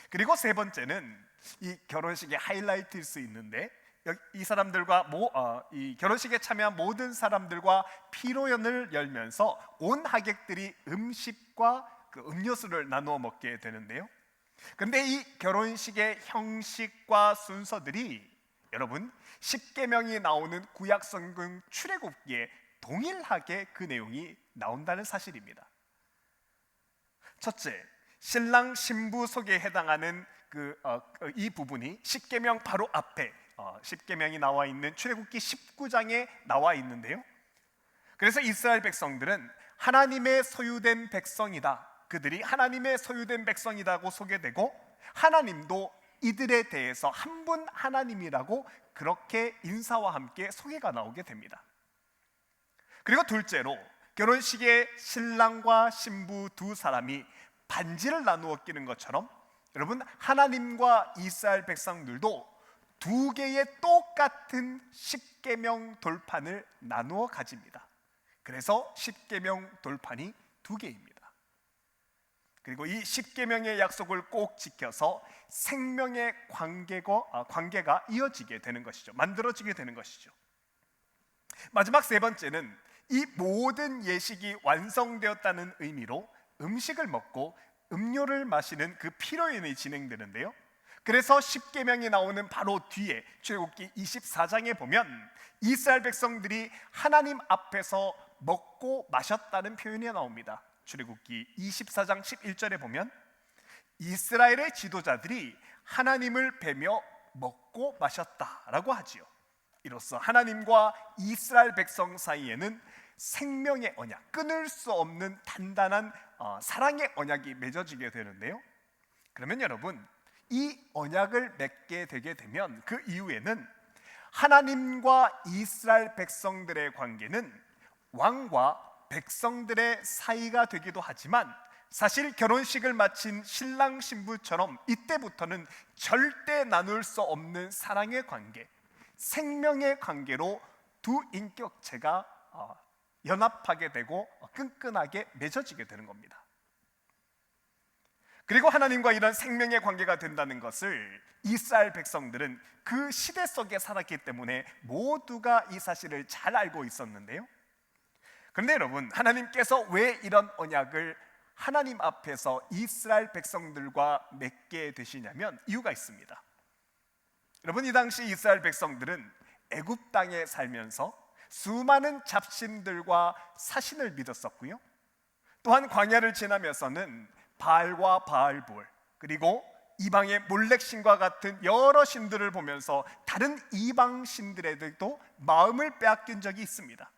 그리고 세 번째는 이 결혼식의 하이라이트일 수 있는데, 이 사람들과 이 결혼식에 참여한 모든 사람들과 피로연을 열면서 온 하객들이 음식과 그 음료수를 나누어 먹게 되는데요, 그런데 이 결혼식의 형식과 순서들이 여러분, 십계명이 나오는 구약성경 출애굽기에 동일하게 그 내용이 나온다는 사실입니다. 첫째, 신랑 신부 소개에 해당하는 이 부분이 십계명 바로 앞에 십계명이 나와 있는 출애굽기 19장에 나와 있는데요, 그래서 이스라엘 백성들은 하나님의 소유된 백성이다, 그들이 하나님의 소유된 백성이라고 소개되고, 하나님도 이들에 대해서 한 분 하나님이라고 그렇게 인사와 함께 소개가 나오게 됩니다. 그리고 둘째로, 결혼식에 신랑과 신부 두 사람이 반지를 나누어 끼는 것처럼 여러분, 하나님과 이스라엘 백성들도 두 개의 똑같은 십계명 돌판을 나누어 가집니다. 그래서 십계명 돌판이 두 개입니다. 그리고 이 십계명의 약속을 꼭 지켜서 생명의 관계가 이어지게 되는 것이죠. 만들어지게 되는 것이죠. 마지막 세 번째는 이 모든 예식이 완성되었다는 의미로 음식을 먹고 음료를 마시는 그 피로연이 진행되는데요, 그래서 십계명이 나오는 바로 뒤에 출애굽기 24장에 보면 이스라엘 백성들이 하나님 앞에서 먹고 마셨다는 표현이 나옵니다. 출애굽기 24장 11절에 보면 이스라엘의 지도자들이 하나님을 뵈며 먹고 마셨다라고 하지요. 이로써 하나님과 이스라엘 백성 사이에는 생명의 언약, 끊을 수 없는 단단한 사랑의 언약이 맺어지게 되는데요. 그러면 여러분, 이 언약을 맺게 되게 되면 그 이후에는 하나님과 이스라엘 백성들의 관계는 왕과 백성들의 사이가 되기도 하지만, 사실 결혼식을 마친 신랑 신부처럼 이때부터는 절대 나눌 수 없는 사랑의 관계, 생명의 관계로 두 인격체가 연합하게 되고 끈끈하게 맺어지게 되는 겁니다. 그리고 하나님과 이런 생명의 관계가 된다는 것을 이스라엘 백성들은 그 시대 속에 살았기 때문에 모두가 이 사실을 잘 알고 있었는데요. 그런데 여러분, 하나님께서 왜 이런 언약을 하나님 앞에서 이스라엘 백성들과 맺게 되시냐면 이유가 있습니다. 여러분, 이 당시 이스라엘 백성들은 애굽 땅에 살면서 수많은 잡신들과 사신을 믿었었고요. 또한 광야를 지나면서는 바알과 바알볼, 그리고 이방의 몰렉신과 같은 여러 신들을 보면서 다른 이방 신들에게도 마음을 빼앗긴 적이 있습니다.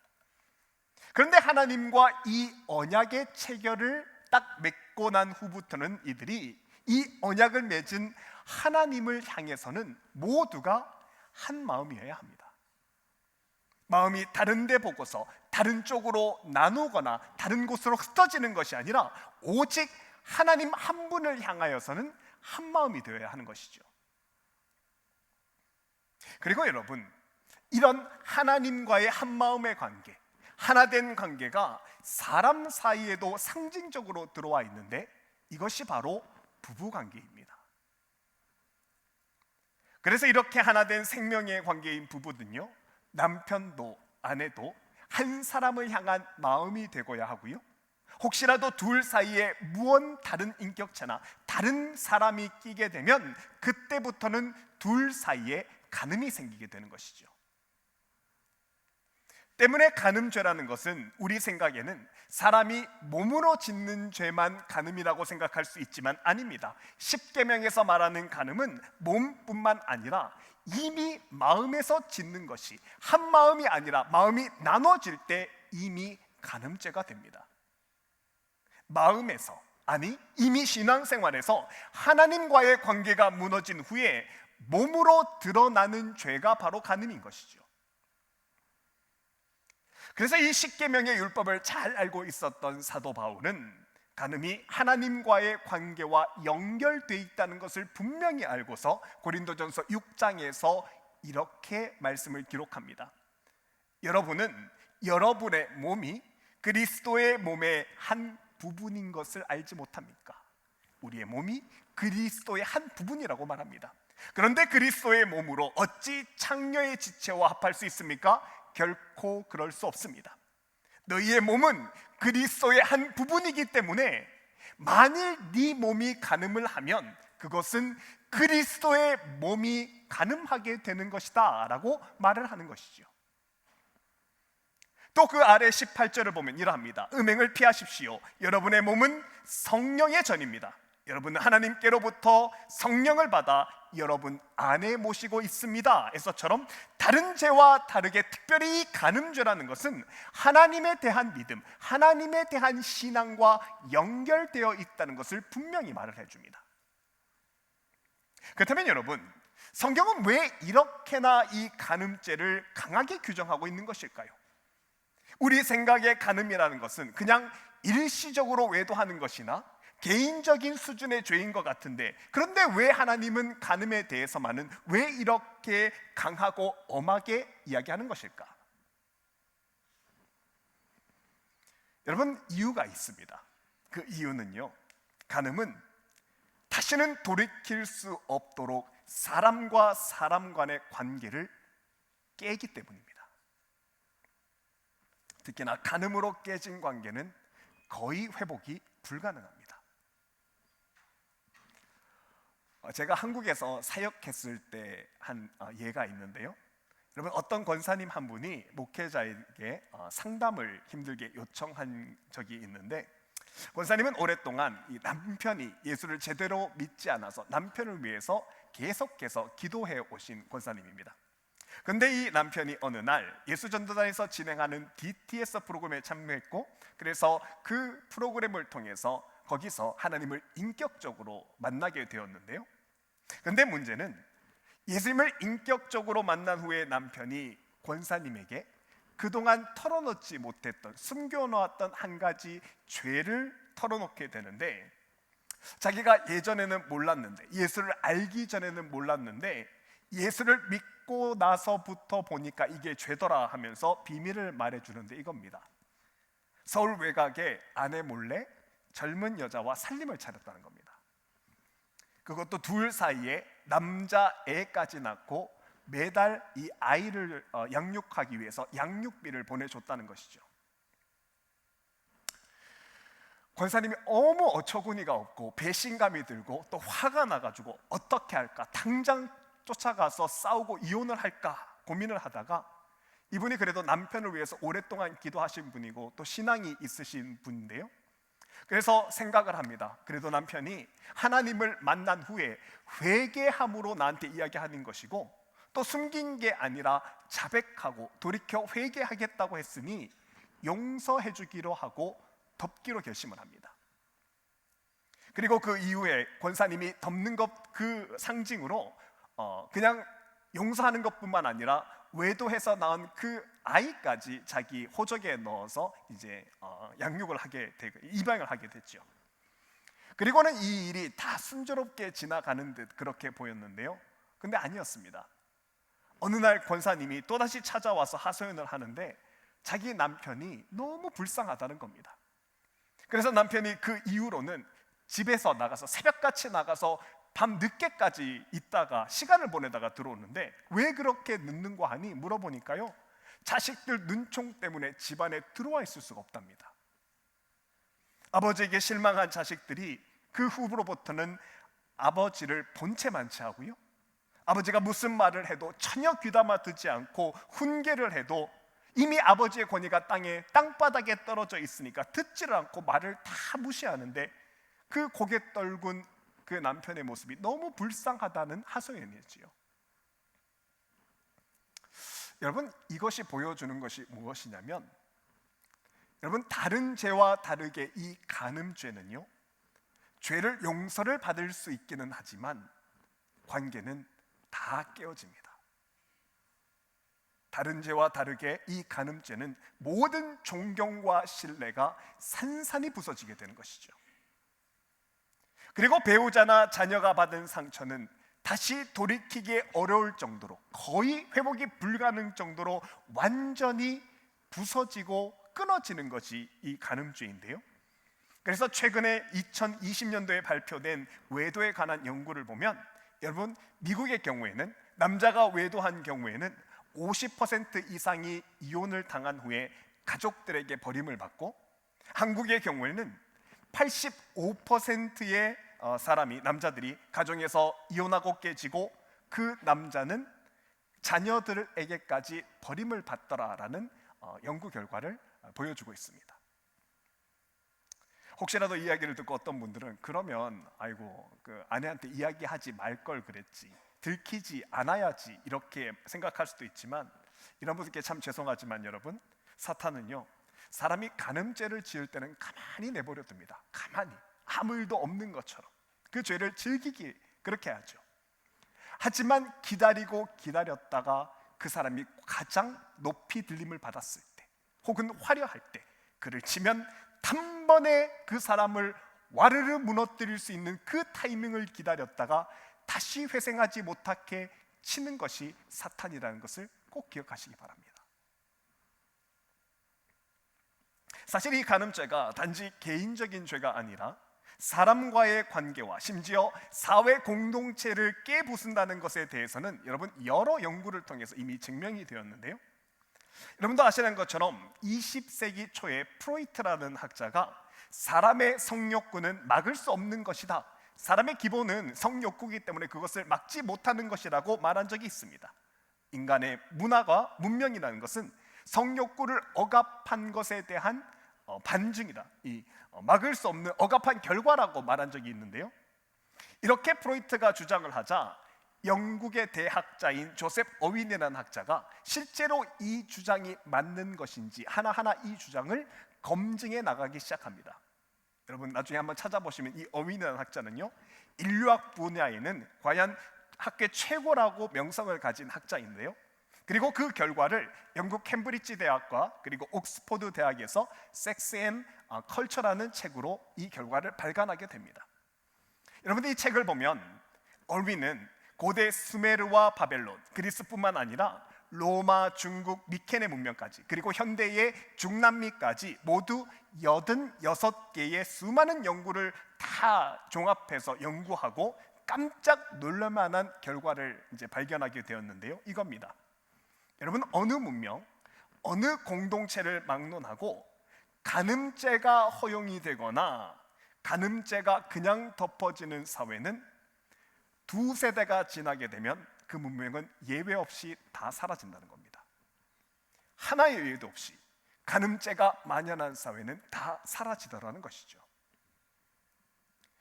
그런데 하나님과 이 언약의 체결을 딱 맺고 난 후부터는 이들이 이 언약을 맺은 하나님을 향해서는 모두가 한 마음이어야 합니다. 마음이 다른 데 보고서 다른 쪽으로 나누거나 다른 곳으로 흩어지는 것이 아니라 오직 하나님 한 분을 향하여서는 한 마음이 되어야 하는 것이죠. 그리고 여러분, 이런 하나님과의 한 마음의 관계, 하나된 관계가 사람 사이에도 상징적으로 들어와 있는데 이것이 바로 부부관계입니다. 그래서 이렇게 하나된 생명의 관계인 부부는요, 남편도 아내도 한 사람을 향한 마음이 되고야 하고요, 혹시라도 둘 사이에 무언 다른 인격체나 다른 사람이 끼게 되면 그때부터는 둘 사이에 간음이 생기게 되는 것이죠. 때문에 간음죄라는 것은 우리 생각에는 사람이 몸으로 짓는 죄만 간음이라고 생각할 수 있지만 아닙니다. 십계명에서 말하는 간음은 몸뿐만 아니라 이미 마음에서 짓는 것이 한 마음이 아니라 마음이 나눠질 때 이미 간음죄가 됩니다. 마음에서, 아니 이미 신앙생활에서 하나님과의 관계가 무너진 후에 몸으로 드러나는 죄가 바로 간음인 것이죠. 그래서 이 십계명의 율법을 잘 알고 있었던 사도 바울은 간음이 하나님과의 관계와 연결되어 있다는 것을 분명히 알고서 고린도전서 6장에서 이렇게 말씀을 기록합니다. 여러분은 여러분의 몸이 그리스도의 몸의 한 부분인 것을 알지 못합니까? 우리의 몸이 그리스도의 한 부분이라고 말합니다. 그런데 그리스도의 몸으로 어찌 창녀의 지체와 합할 수 있습니까? 결코 그럴 수 없습니다. 너희의 몸은 그리스도의 한 부분이기 때문에 만일 네 몸이 간음을 하면 그것은 그리스도의 몸이 간음하게 되는 것이다 라고 말을 하는 것이죠. 또 그 아래 18절을 보면 이러합니다. 음행을 피하십시오. 여러분의 몸은 성령의 전입니다. 여러분은 하나님께로부터 성령을 받아 여러분 안에 모시고 있습니다 에서처럼 다른 죄와 다르게 특별히 이 간음죄라는 것은 하나님에 대한 믿음, 하나님에 대한 신앙과 연결되어 있다는 것을 분명히 말을 해줍니다. 그렇다면 여러분, 성경은 왜 이렇게나 이 간음죄를 강하게 규정하고 있는 것일까요? 우리 생각의 간음이라는 것은 그냥 일시적으로 외도하는 것이나 개인적인 수준의 죄인 것 같은데, 그런데 왜 하나님은 간음에 대해서만은 왜 이렇게 강하고 엄하게 이야기하는 것일까? 여러분, 이유가 있습니다. 그 이유는요, 간음은 다시는 돌이킬 수 없도록 사람과 사람 간의 관계를 깨기 때문입니다. 특히나 간음으로 깨진 관계는 거의 회복이 불가능합니다. 제가 한국에서 사역했을 때 한 예가 있는데요. 여러분, 어떤 권사님 한 분이 목회자에게 상담을 힘들게 요청한 적이 있는데, 권사님은 오랫동안 이 남편이 예수를 제대로 믿지 않아서 남편을 위해서 계속해서 기도해 오신 권사님입니다. 근데 이 남편이 어느 날 예수전도단에서 진행하는 DTS 프로그램에 참여했고, 그래서 그 프로그램을 통해서 거기서 하나님을 인격적으로 만나게 되었는데요. 근데 문제는 예수님을 인격적으로 만난 후에 남편이 권사님에게 그동안 털어놓지 못했던, 숨겨놓았던 한 가지 죄를 털어놓게 되는데, 자기가 예전에는 몰랐는데, 예수를 알기 전에는 몰랐는데 예수를 믿고 나서부터 보니까 이게 죄더라 하면서 비밀을 말해주는데 이겁니다. 서울 외곽에 아내 몰래 젊은 여자와 살림을 차렸다는 겁니다. 그것도 둘 사이에 남자애까지 낳고 매달 이 아이를 양육하기 위해서 양육비를 보내줬다는 것이죠. 권사님이 너무 어처구니가 없고 배신감이 들고 또 화가 나가지고 어떻게 할까, 당장 쫓아가서 싸우고 이혼을 할까 고민을 하다가, 이분이 그래도 남편을 위해서 오랫동안 기도하신 분이고 또 신앙이 있으신 분인데요, 그래서 생각을 합니다. 그래도 남편이 하나님을 만난 후에 회개함으로 나한테 이야기하는 것이고, 또 숨긴 게 아니라 자백하고 돌이켜 회개하겠다고 했으니 용서해 주기로 하고 덮기로 결심을 합니다. 그리고 그 이후에 권사님이 덮는 것 그 상징으로 그냥 용서하는 것뿐만 아니라 외도해서 낳은 그 아이까지 자기 호적에 넣어서 이제 양육을 하게 되고 입양을 하게 됐죠. 그리고는 이 일이 다 순조롭게 지나가는 듯 그렇게 보였는데요, 근데 아니었습니다. 어느 날 권사님이 또다시 찾아와서 하소연을 하는데 자기 남편이 너무 불쌍하다는 겁니다. 그래서 남편이 그 이후로는 집에서 나가서 새벽같이 나가서 밤 늦게까지 있다가 시간을 보내다가 들어오는데, 왜 그렇게 늦는고 하니 물어보니까요, 자식들 눈총 때문에 집안에 들어와 있을 수가 없답니다. 아버지에게 실망한 자식들이 그 후로부터는 아버지를 본체 만취하고요, 아버지가 무슨 말을 해도 전혀 귀담아 듣지 않고 훈계를 해도 이미 아버지의 권위가 땅바닥에 떨어져 있으니까 듣지를 않고 말을 다 무시하는데, 그 고개 떨군 그 남편의 모습이 너무 불쌍하다는 하소연이지요. 여러분, 이것이 보여주는 것이 무엇이냐면, 여러분, 다른 죄와 다르게 이 간음죄는요, 죄를 용서를 받을 수 있기는 하지만 관계는 다 깨어집니다. 다른 죄와 다르게 이 간음죄는 모든 존경과 신뢰가 산산이 부서지게 되는 것이죠. 그리고 배우자나 자녀가 받은 상처는 다시 돌이키기 어려울 정도로, 거의 회복이 불가능 정도로 완전히 부서지고 끊어지는 것이 이 간음죄인데요. 그래서 최근에 2020년도에 발표된 외도에 관한 연구를 보면, 여러분, 미국의 경우에는 남자가 외도한 경우에는 50% 이상이 이혼을 당한 후에 가족들에게 버림을 받고, 한국의 경우에는 85%의 사람이, 남자들이 가정에서 이혼하고 깨지고 그 남자는 자녀들에게까지 버림을 받더라라는 연구 결과를 보여주고 있습니다. 혹시라도 이야기를 듣고 어떤 분들은 그러면 아이고 그 아내한테 이야기하지 말 걸 그랬지, 들키지 않아야지 이렇게 생각할 수도 있지만, 이런 분들께 참 죄송하지만 여러분, 사탄은요, 사람이 간음죄를 지을 때는 가만히 내버려 둡니다. 가만히 아무 일도 없는 것처럼 그 죄를 즐기기 그렇게 하죠. 하지만 기다리고 기다렸다가 그 사람이 가장 높이 들림을 받았을 때, 혹은 화려할 때 그를 치면 단번에 그 사람을 와르르 무너뜨릴 수 있는 그 타이밍을 기다렸다가 다시 회생하지 못하게 치는 것이 사탄이라는 것을 꼭 기억하시기 바랍니다. 사실 이 간음죄가 단지 개인적인 죄가 아니라 사람과의 관계와 심지어 사회 공동체를 깨부순다는 것에 대해서는 여러분, 여러 연구를 통해서 이미 증명이 되었는데요, 여러분도 아시는 것처럼 20세기 초에 프로이트라는 학자가 사람의 성욕구는 막을 수 없는 것이다, 사람의 기본은 성욕구이기 때문에 그것을 막지 못하는 것이라고 말한 적이 있습니다. 인간의 문화가 문명이라는 것은 성욕구를 억압한 것에 대한 반증이다, 이 막을 수 없는 억압한 결과라고 말한 적이 있는데요, 이렇게 프로이트가 주장을 하자 영국의 대학자인 조셉 어윈이라는 학자가 실제로 이 주장이 맞는 것인지 하나하나 이 주장을 검증해 나가기 시작합니다. 여러분 나중에 한번 찾아보시면 이 어윈이라는 학자는요, 인류학 분야에는 과연 학계 최고라고 명성을 가진 학자인데요, 그리고 그 결과를 영국 캠브리지 대학과 그리고 옥스퍼드 대학에서 섹스 앤 컬처라는 책으로 이 결과를 발간하게 됩니다. 여러분들 이 책을 보면 얼윈은 고대 수메르와 바벨론, 그리스뿐만 아니라 로마, 중국, 미케네 문명까지 그리고 현대의 중남미까지 모두 86개의 수많은 연구를 다 종합해서 연구하고 깜짝 놀랄만한 결과를 이제 발견하게 되었는데요, 이겁니다. 여러분, 어느 문명, 어느 공동체를 막론하고 간음죄가 허용이 되거나 간음죄가 그냥 덮어지는 사회는 두 세대가 지나게 되면 그 문명은 예외 없이 다 사라진다는 겁니다. 하나의 예외도 없이 간음죄가 만연한 사회는 다 사라지더라는 것이죠.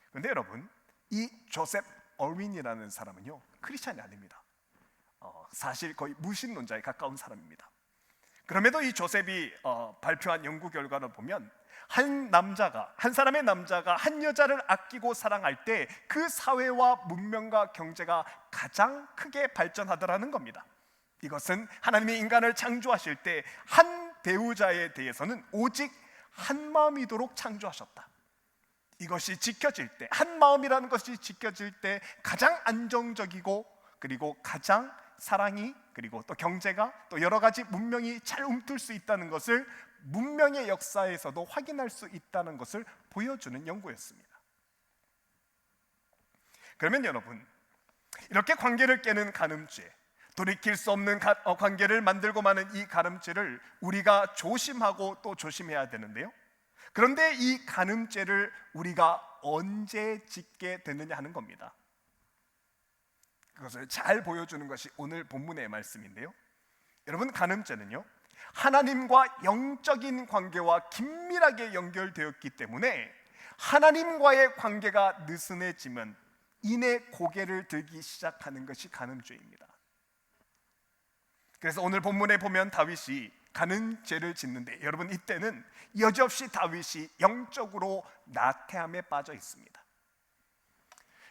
그런데 여러분, 이 조셉 얼윈이라는 사람은요, 크리스찬이 아닙니다. 사실 거의 무신론자에 가까운 사람입니다. 그럼에도 이 조셉이 발표한 연구 결과를 보면 한 사람의 남자가 한 여자를 아끼고 사랑할 때 그 사회와 문명과 경제가 가장 크게 발전하더라는 겁니다. 이것은 하나님이 인간을 창조하실 때 한 배우자에 대해서는 오직 한 마음이도록 창조하셨다. 이것이 지켜질 때, 한 마음이라는 것이 지켜질 때 가장 안정적이고 그리고 가장 사랑이 그리고 또 경제가 또 여러 가지 문명이 잘 움틀 수 있다는 것을 문명의 역사에서도 확인할 수 있다는 것을 보여주는 연구였습니다. 그러면 여러분, 이렇게 관계를 깨는 간음죄, 돌이킬 수 없는 관계를 만들고 마는 이 간음죄를 우리가 조심하고 또 조심해야 되는데요, 그런데 이 간음죄를 우리가 언제 짓게 되느냐 하는 겁니다. 그것을 잘 보여주는 것이 오늘 본문의 말씀인데요, 여러분, 간음죄는요 하나님과 영적인 관계와 긴밀하게 연결되었기 때문에 하나님과의 관계가 느슨해지면 이내 고개를 들기 시작하는 것이 간음죄입니다. 그래서 오늘 본문에 보면 다윗이 간음죄를 짓는데, 여러분, 이때는 여지없이 다윗이 영적으로 나태함에 빠져 있습니다.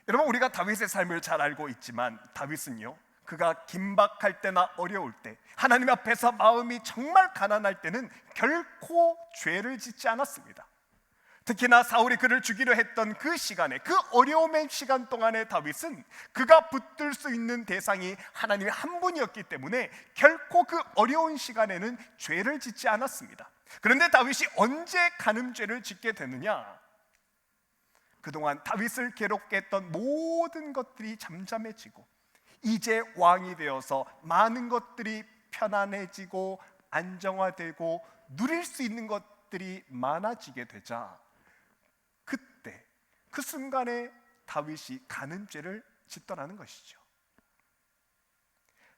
여러분, 우리가 다윗의 삶을 잘 알고 있지만 다윗은요, 그가 긴박할 때나 어려울 때, 하나님 앞에서 마음이 정말 가난할 때는 결코 죄를 짓지 않았습니다. 특히나 사울이 그를 죽이려 했던 그 시간에, 그 어려움의 시간 동안에 다윗은 그가 붙들 수 있는 대상이 하나님의 한 분이었기 때문에 결코 그 어려운 시간에는 죄를 짓지 않았습니다. 그런데 다윗이 언제 간음죄를 짓게 되느냐? 그동안 다윗을 괴롭게 했던 모든 것들이 잠잠해지고 이제 왕이 되어서 많은 것들이 편안해지고 안정화되고 누릴 수 있는 것들이 많아지게 되자, 그때 그 순간에 다윗이 간음죄를 짓더라는 것이죠.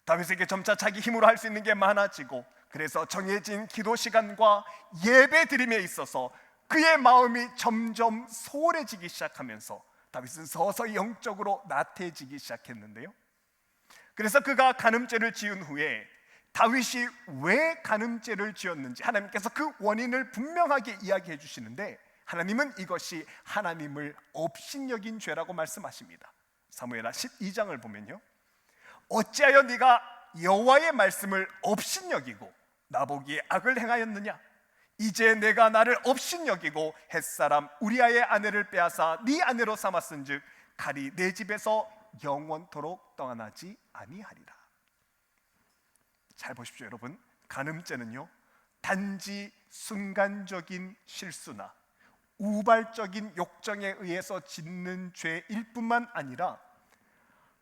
다윗에게 점차 자기 힘으로 할 수 있는 게 많아지고, 그래서 정해진 기도 시간과 예배 드림에 있어서 그의 마음이 점점 소홀해지기 시작하면서 다윗은 서서히 영적으로 나태해지기 시작했는데요, 그래서 그가 간음죄를 지은 후에 다윗이 왜 간음죄를 지었는지 하나님께서 그 원인을 분명하게 이야기해 주시는데, 하나님은 이것이 하나님을 업신여긴 죄라고 말씀하십니다. 사무엘하 12장을 보면요, 어찌하여 네가 여호와의 말씀을 업신여기고 나보기에 악을 행하였느냐? 이제 내가 나를 업신여기고 햇사람 우리아의 아내를 빼앗아 네 아내로 삼았은즉 칼이 내 집에서 영원토록 떠나지 아니하리라. 잘 보십시오, 여러분. 간음죄는요, 단지 순간적인 실수나 우발적인 욕정에 의해서 짓는 죄일 뿐만 아니라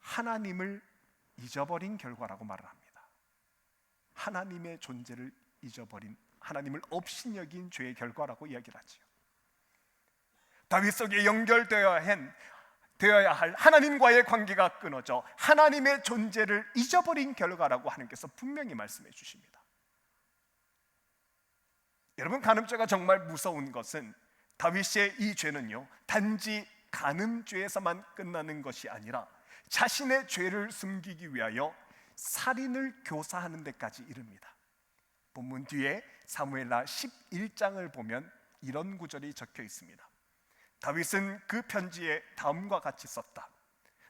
하나님을 잊어버린 결과라고 말을 합니다. 하나님의 존재를 잊어버린, 하나님을 업신여긴 죄의 결과라고 이야기를 하지요. 다윗 속에 되어야 할 하나님과의 관계가 끊어져 하나님의 존재를 잊어버린 결과라고 하나님께서 분명히 말씀해 주십니다. 여러분, 간음죄가 정말 무서운 것은 다윗의 이 죄는요, 단지 간음죄에서만 끝나는 것이 아니라 자신의 죄를 숨기기 위하여 살인을 교사하는 데까지 이릅니다. 본문 뒤에 사무엘하 11장을 보면 이런 구절이 적혀 있습니다. 다윗은 그 편지에 다음과 같이 썼다.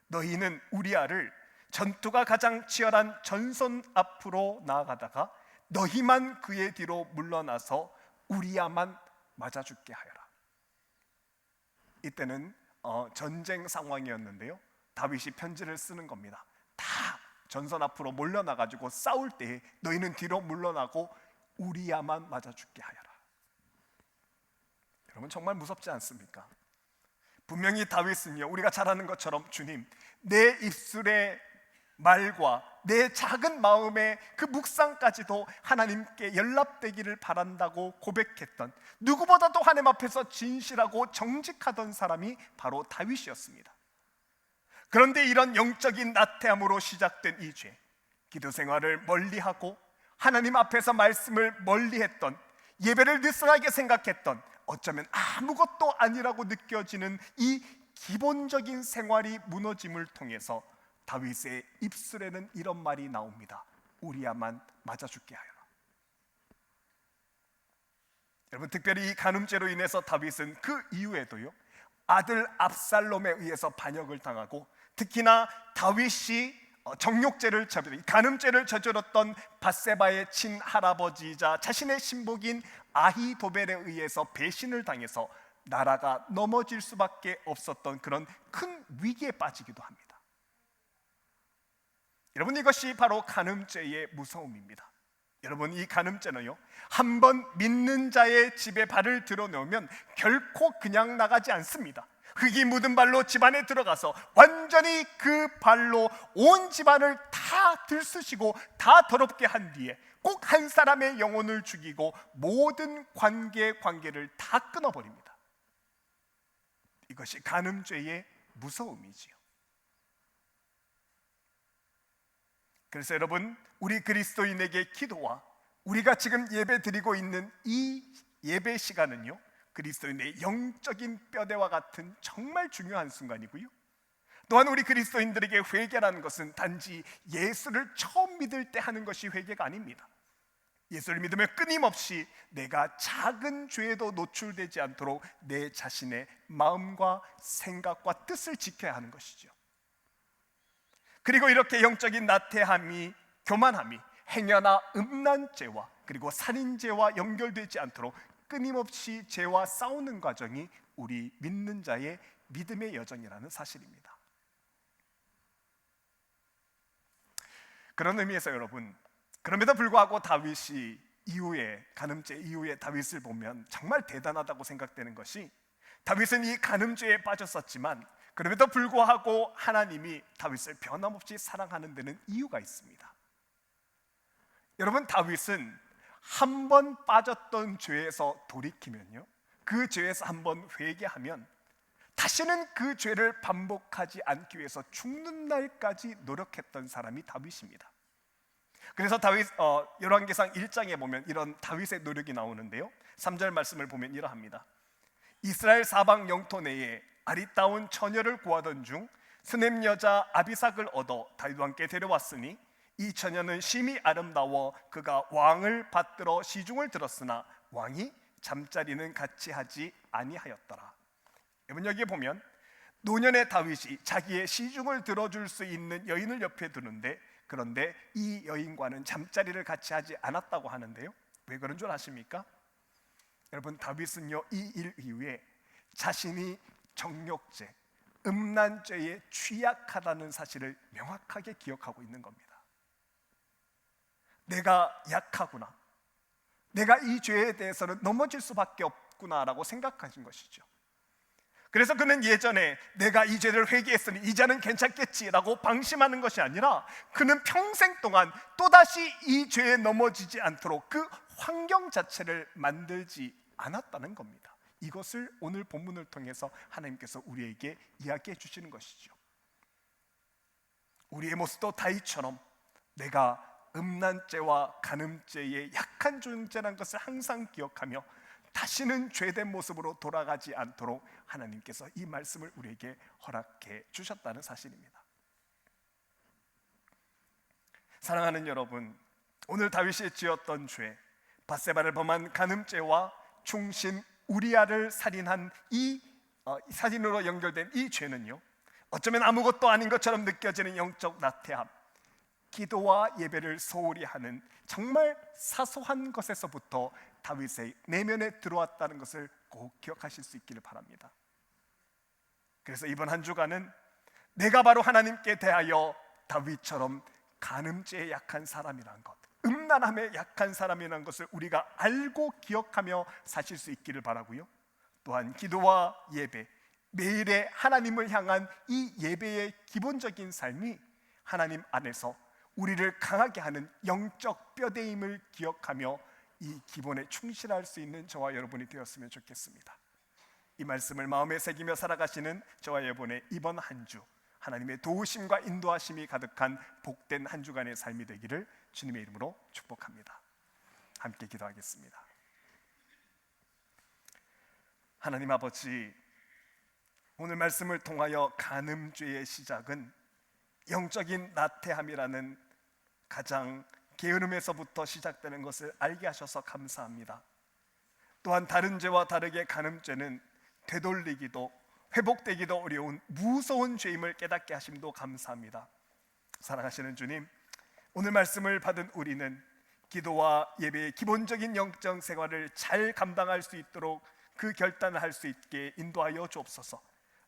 너희는 우리아를 전투가 가장 치열한 전선 앞으로 나아가다가 너희만 그의 뒤로 물러나서 우리아만 맞아 죽게 하여라. 이때는 전쟁 상황이었는데요, 다윗이 편지를 쓰는 겁니다. 다 전선 앞으로 몰려나가지고 싸울 때 너희는 뒤로 물러나고 우리아만 맞아 죽게 하여라. 여러분, 정말 무섭지 않습니까? 분명히 다윗은요, 우리가 잘 아는 것처럼 주님, 내 입술의 말과 내 작은 마음의 그 묵상까지도 하나님께 연락되기를 바란다고 고백했던, 누구보다도 하나님 앞에서 진실하고 정직하던 사람이 바로 다윗이었습니다. 그런데 이런 영적인 나태함으로 시작된 이 죄, 기도 생활을 멀리하고 하나님 앞에서 말씀을 멀리했던, 예배를 느슨하게 생각했던, 어쩌면 아무것도 아니라고 느껴지는 이 기본적인 생활이 무너짐을 통해서 다윗의 입술에는 이런 말이 나옵니다. 우리야만 맞아 죽게 하여라. 여러분, 특별히 이 간음죄로 인해서 다윗은 그 이후에도요, 아들 압살롬에 의해서 반역을 당하고, 특히나 다윗이 정욕죄를 저지르, 간음죄를 저질렀던 밧세바의 친할아버지이자 자신의 신복인 아히도벨에 의해서 배신을 당해서 나라가 넘어질 수밖에 없었던 그런 큰 위기에 빠지기도 합니다. 여러분, 이것이 바로 간음죄의 무서움입니다. 여러분, 이 간음죄는요, 한번 믿는 자의 집에 발을 들어놓으면 결코 그냥 나가지 않습니다. 흙이 묻은 발로 집안에 들어가서 완전히 그 발로 온 집안을 다 들쑤시고 다 더럽게 한 뒤에 꼭 한 사람의 영혼을 죽이고 모든 관계를 다 끊어버립니다. 이것이 간음죄의 무서움이지요. 그래서 여러분, 우리 그리스도인에게 기도와 우리가 지금 예배 드리고 있는 이 예배 시간은요, 그리스도인의 영적인 뼈대와 같은 정말 중요한 순간이고요, 또한 우리 그리스도인들에게 회개라는 것은 단지 예수를 처음 믿을 때 하는 것이 회개가 아닙니다. 예수를 믿으면 끊임없이 내가 작은 죄에도 노출되지 않도록 내 자신의 마음과 생각과 뜻을 지켜야 하는 것이죠. 그리고 이렇게 영적인 나태함이, 교만함이 행여나 음란죄와 그리고 살인죄와 연결되지 않도록 끊임없이 죄와 싸우는 과정이 우리 믿는 자의 믿음의 여정이라는 사실입니다. 그런 의미에서 여러분, 그럼에도 불구하고 다윗이 이후에, 간음죄 이후에 다윗을 보면 정말 대단하다고 생각되는 것이, 다윗은 이 간음죄에 빠졌었지만 그럼에도 불구하고 하나님이 다윗을 변함없이 사랑하는 데는 이유가 있습니다. 여러분, 다윗은 한 번 빠졌던 죄에서 돌이키면요, 그 죄에서 한 번 회개하면 다시는 그 죄를 반복하지 않기 위해서 죽는 날까지 노력했던 사람이 다윗입니다. 그래서 다윗 열왕기상 1장에 보면 이런 다윗의 노력이 나오는데요, 3절 말씀을 보면 이러합니다. 이스라엘 사방 영토 내에 아리따운 처녀를 구하던 중 스넴 여자 아비삭을 얻어 다윗과 함께 데려왔으니 이 처녀는 심히 아름다워 그가 왕을 받들어 시중을 들었으나 왕이 잠자리는 같이 하지 아니하였더라. 여러분, 여기에 보면 노년의 다윗이 자기의 시중을 들어줄 수 있는 여인을 옆에 두는데, 그런데 이 여인과는 잠자리를 같이 하지 않았다고 하는데요, 왜 그런 줄 아십니까? 여러분, 다윗은요, 이 일 이후에 자신이 정욕죄, 음란죄에 취약하다는 사실을 명확하게 기억하고 있는 겁니다. 내가 약하구나, 내가 이 죄에 대해서는 넘어질 수밖에 없구나라고 생각하신 것이죠. 그래서 그는 예전에 내가 이 죄를 회개했으니 이제는 괜찮겠지라고 방심하는 것이 아니라, 그는 평생 동안 또다시 이 죄에 넘어지지 않도록 그 환경 자체를 만들지 않았다는 겁니다. 이것을 오늘 본문을 통해서 하나님께서 우리에게 이야기해 주시는 것이죠. 우리의 모습도 다윗처럼 내가 음란죄와 간음죄의 약한 존재라는 것을 항상 기억하며 다시는 죄된 모습으로 돌아가지 않도록 하나님께서 이 말씀을 우리에게 허락해 주셨다는 사실입니다. 사랑하는 여러분, 오늘 다윗이 지었던 죄, 밧세바를 범한 간음죄와 충신 우리아를 살인한 이 살인으로 연결된 이 죄는요, 어쩌면 아무것도 아닌 것처럼 느껴지는 영적 나태함, 기도와 예배를 소홀히 하는 정말 사소한 것에서부터 다윗의 내면에 들어왔다는 것을 꼭 기억하실 수 있기를 바랍니다. 그래서 이번 한 주간은 내가 바로 하나님께 대하여 다윗처럼 간음죄에 약한 사람이라는 것, 음란함에 약한 사람이라는 것을 우리가 알고 기억하며 사실 수 있기를 바라고요, 또한 기도와 예배, 매일의 하나님을 향한 이 예배의 기본적인 삶이 하나님 안에서 우리를 강하게 하는 영적 뼈대임을 기억하며 이 기본에 충실할 수 있는 저와 여러분이 되었으면 좋겠습니다. 이 말씀을 마음에 새기며 살아가시는 저와 여러분의 이번 한 주, 하나님의 도우심과 인도하심이 가득한 복된 한 주간의 삶이 되기를 주님의 이름으로 축복합니다. 함께 기도하겠습니다. 하나님 아버지, 오늘 말씀을 통하여 간음죄의 시작은 영적인 나태함이라는 가장 게으름에서부터 시작되는 것을 알게 하셔서 감사합니다. 또한 다른 죄와 다르게 간음죄는 되돌리기도 회복되기도 어려운 무서운 죄임을 깨닫게 하심도 감사합니다. 사랑하시는 주님, 오늘 말씀을 받은 우리는 기도와 예배의 기본적인 영적 생활을 잘 감당할 수 있도록 그 결단을 할 수 있게 인도하여 주옵소서.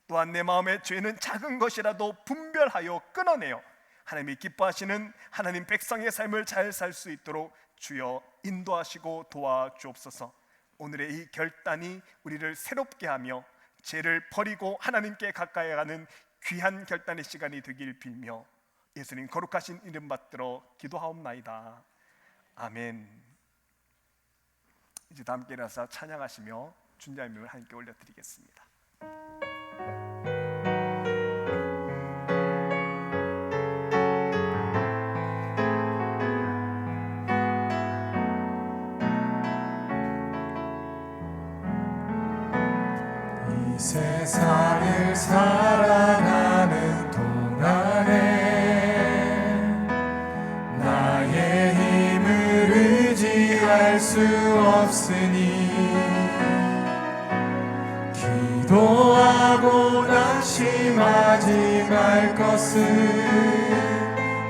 또한 내 마음의 죄는 작은 것이라도 분별하여 끊어내어 하나님이 기뻐하시는 하나님 백성의 삶을 잘 살 수 있도록 주여 인도하시고 도와주옵소서. 오늘의 이 결단이 우리를 새롭게 하며 죄를 버리고 하나님께 가까이 가는 귀한 결단의 시간이 되길 빌며 예수님 거룩하신 이름 받들어 기도하옵나이다. 아멘. 이제 다 함께 일어나서 찬양하시며 주님의 이름을 함께 올려드리겠습니다. 세상을 살아가는 동안에 나의 힘을 의지할 수 없으니 기도하고 낙심하지 말 것을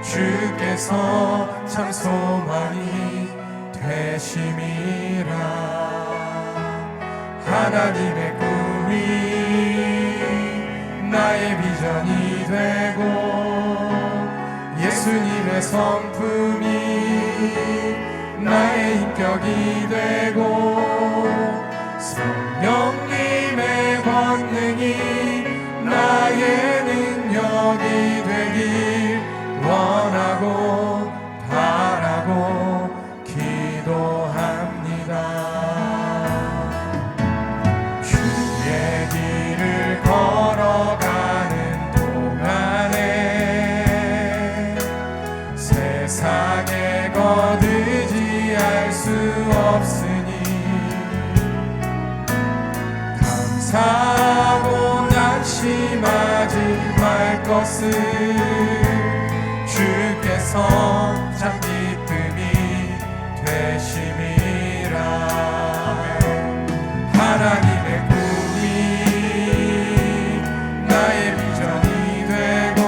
주께서 참 소망이 되심이라. 하나님의 꿈이 나의 비전이 되고 예수님의 성품이 나의 인격이 되고 성령님의 권능이 나의 능력이 되길 원하고 바라고 기도합니다. 걸어가는 동안에 세상에 거두지할 수 없으니 감사하고 낙심하지 말 것을 주께서 참 기쁨이 되심이라. 하나님의 나의 비전이 되고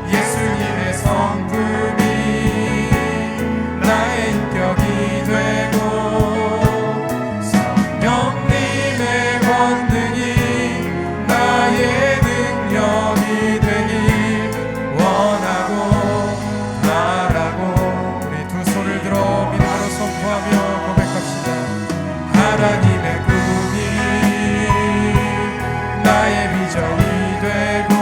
예수님의 성품이 나의 인격이 되고 성령님의 권능이 나의 능력이 되길 원하고 바라고 우리 두 손을 들어 믿음으로 선포하며 고백합시다. 하나님의 나의 비전이 되고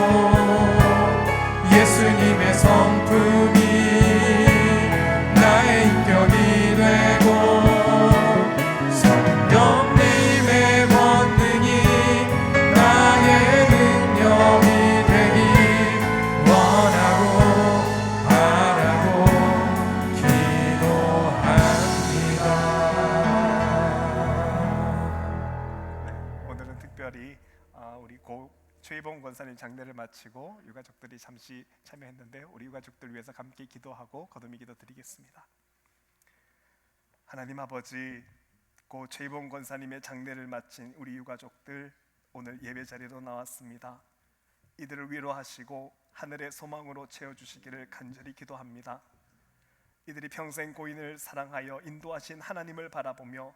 예수님의 성품이 나의 인격이 되고 성령님의 권능이 나의 능력이 되길 원하고 바라고 기도합니다. 오늘은 특별히 우리 최희봉 권사님 장례를 마치고 유가족들이 잠시 참여했는데 우리 유가족들 위해서 함께 기도하고 거듭의 기도 드리겠습니다. 하나님 아버지, 고 최희봉 권사님의 장례를 마친 우리 유가족들 오늘 예배 자리로 나왔습니다. 이들을 위로하시고 하늘의 소망으로 채워주시기를 간절히 기도합니다. 이들이 평생 고인을 사랑하여 인도하신 하나님을 바라보며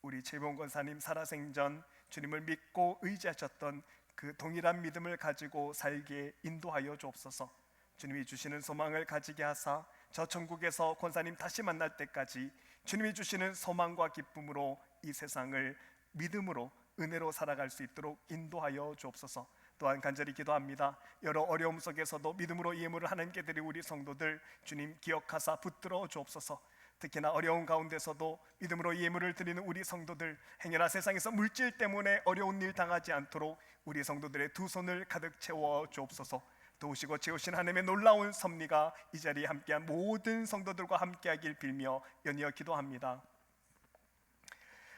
우리 최희봉 권사님 살아생전 주님을 믿고 의지하셨던 그 동일한 믿음을 가지고 살게 인도하여 주옵소서. 주님이 주시는 소망을 가지게 하사 저 천국에서 권사님 다시 만날 때까지 주님이 주시는 소망과 기쁨으로 이 세상을 믿음으로 은혜로 살아갈 수 있도록 인도하여 주옵소서. 또한 간절히 기도합니다. 여러 어려움 속에서도 믿음으로 예물을 하나님께 드린 우리 성도들 주님 기억하사 붙들어 주옵소서. 특히나 어려운 가운데서도 믿음으로 예물을 드리는 우리 성도들 행여나 세상에서 물질 때문에 어려운 일 당하지 않도록 우리 성도들의 두 손을 가득 채워 주옵소서. 도우시고 채우신 하나님의 놀라운 섭리가 이 자리에 함께한 모든 성도들과 함께하길 빌며 연이어 기도합니다.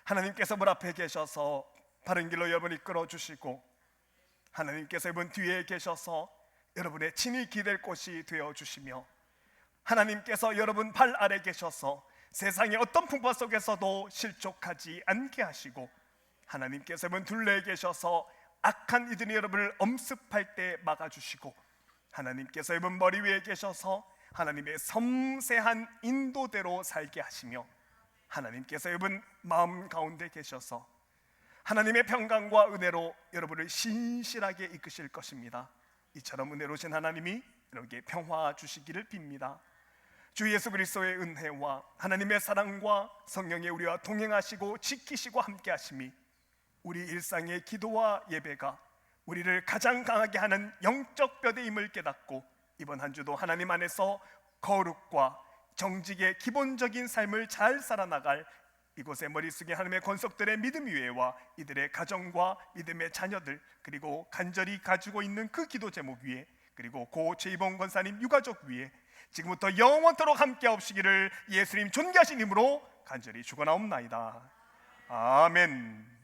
하나님께서 문 앞에 계셔서 바른 길로 여러분 이끌어 주시고 하나님께서 여러분 뒤에 계셔서 여러분의 친히 기댈 곳이 되어 주시며 하나님께서 여러분 발 아래 계셔서 세상의 어떤 풍파 속에서도 실족하지 않게 하시고 하나님께서 여러분 둘레에 계셔서 악한 이들이 여러분을 엄습할 때 막아주시고 하나님께서 여러분 머리 위에 계셔서 하나님의 섬세한 인도대로 살게 하시며 하나님께서 여러분 마음 가운데 계셔서 하나님의 평강과 은혜로 여러분을 신실하게 이끄실 것입니다. 이처럼 은혜로우신 하나님이 여러분에게 평화 주시기를 빕니다. 주 예수 그리스도의 은혜와 하나님의 사랑과 성령의 우리와 동행하시고 지키시고 함께 하심이 우리 일상의 기도와 예배가 우리를 가장 강하게 하는 영적 뼈대임을 깨닫고 이번 한 주도 하나님 안에서 거룩과 정직의 기본적인 삶을 잘 살아나갈 이곳에 머리 숙인 하나님의 권속들의 믿음 위에와 이들의 가정과 믿음의 자녀들 그리고 간절히 가지고 있는 그 기도 제목 위에 그리고 고 최희봉 권사님 유가족 위에 지금부터 영원토록 함께 하시기를 예수님 존귀하신 이름으로 간절히 축원하옵나이다. 아멘.